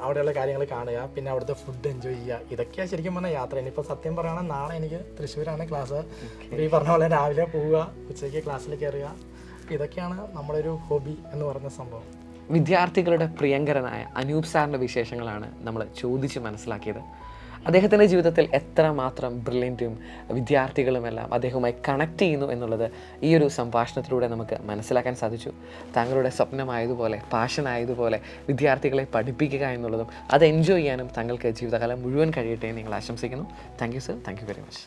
അവിടെയുള്ള കാര്യങ്ങൾ കാണുക. പിന്നെ അവിടുത്തെ ഫുഡ് എൻജോയ് ചെയ്യുക. ഇതൊക്കെയാണ് ശരിക്കും പറഞ്ഞാൽ യാത്ര. ഇനിയിപ്പോൾ സത്യം പറയുകയാണെങ്കിൽ നാളെ എനിക്ക് തൃശ്ശൂരാണ് ക്ലാസ്. ഈ പറഞ്ഞ പോലെ രാവിലെ പോവുക, ഉച്ചയ്ക്ക് ക്ലാസ്സിൽ കയറുക. ഇതൊക്കെയാണ് നമ്മുടെ ഒരു ഹോബി എന്ന് പറയുന്ന സംഭവം. വിദ്യാർത്ഥികളുടെ പ്രിയങ്കരനായ അനൂപ് സാറിൻ്റെ വിശേഷങ്ങളാണ് നമ്മൾ ചോദിച്ച് മനസ്സിലാക്കിയത്. അദ്ദേഹത്തിൻ്റെ ജീവിതത്തിൽ എത്രമാത്രം ബ്രില്യൻറ്റും വിദ്യാർത്ഥികളുമെല്ലാം അദ്ദേഹവുമായി കണക്ട് ചെയ്യുന്നു എന്നുള്ളത് ഈ ഒരു സംഭാഷണത്തിലൂടെ നമുക്ക് മനസ്സിലാക്കാൻ സാധിച്ചു. താങ്കളുടെ സ്വപ്നമായതുപോലെ പാഷനായതുപോലെ വിദ്യാർത്ഥികളെ പഠിപ്പിക്കുക എന്നുള്ളതും അത് എൻജോയ് ചെയ്യാനും താങ്കൾക്ക് ജീവിതകാലം മുഴുവൻ കഴിയട്ടെ എന്ന് നിങ്ങൾ ആശംസിക്കുന്നു. Thank you sir, thank you very much.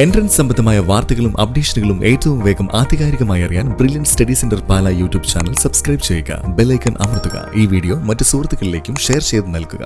Entrance സംബന്ധമായ വാർത്തകളും അപ്ഡേഷനുകളും ഏറ്റവും വേഗം ആധികാരികമായി അറിയാൻ ബ്രില്യൻറ്റ് സ്റ്റഡി സെന്റർ പാല യൂട്യൂബ് ചാനൽ സബ്സ്ക്രൈബ് ചെയ്യുക. ബെൽ ഐക്കൺ അമർത്തുക. ഈ വീഡിയോ മറ്റ് സുഹൃത്തുക്കളിലേക്കും ഷെയർ ചെയ്ത് നൽകുക.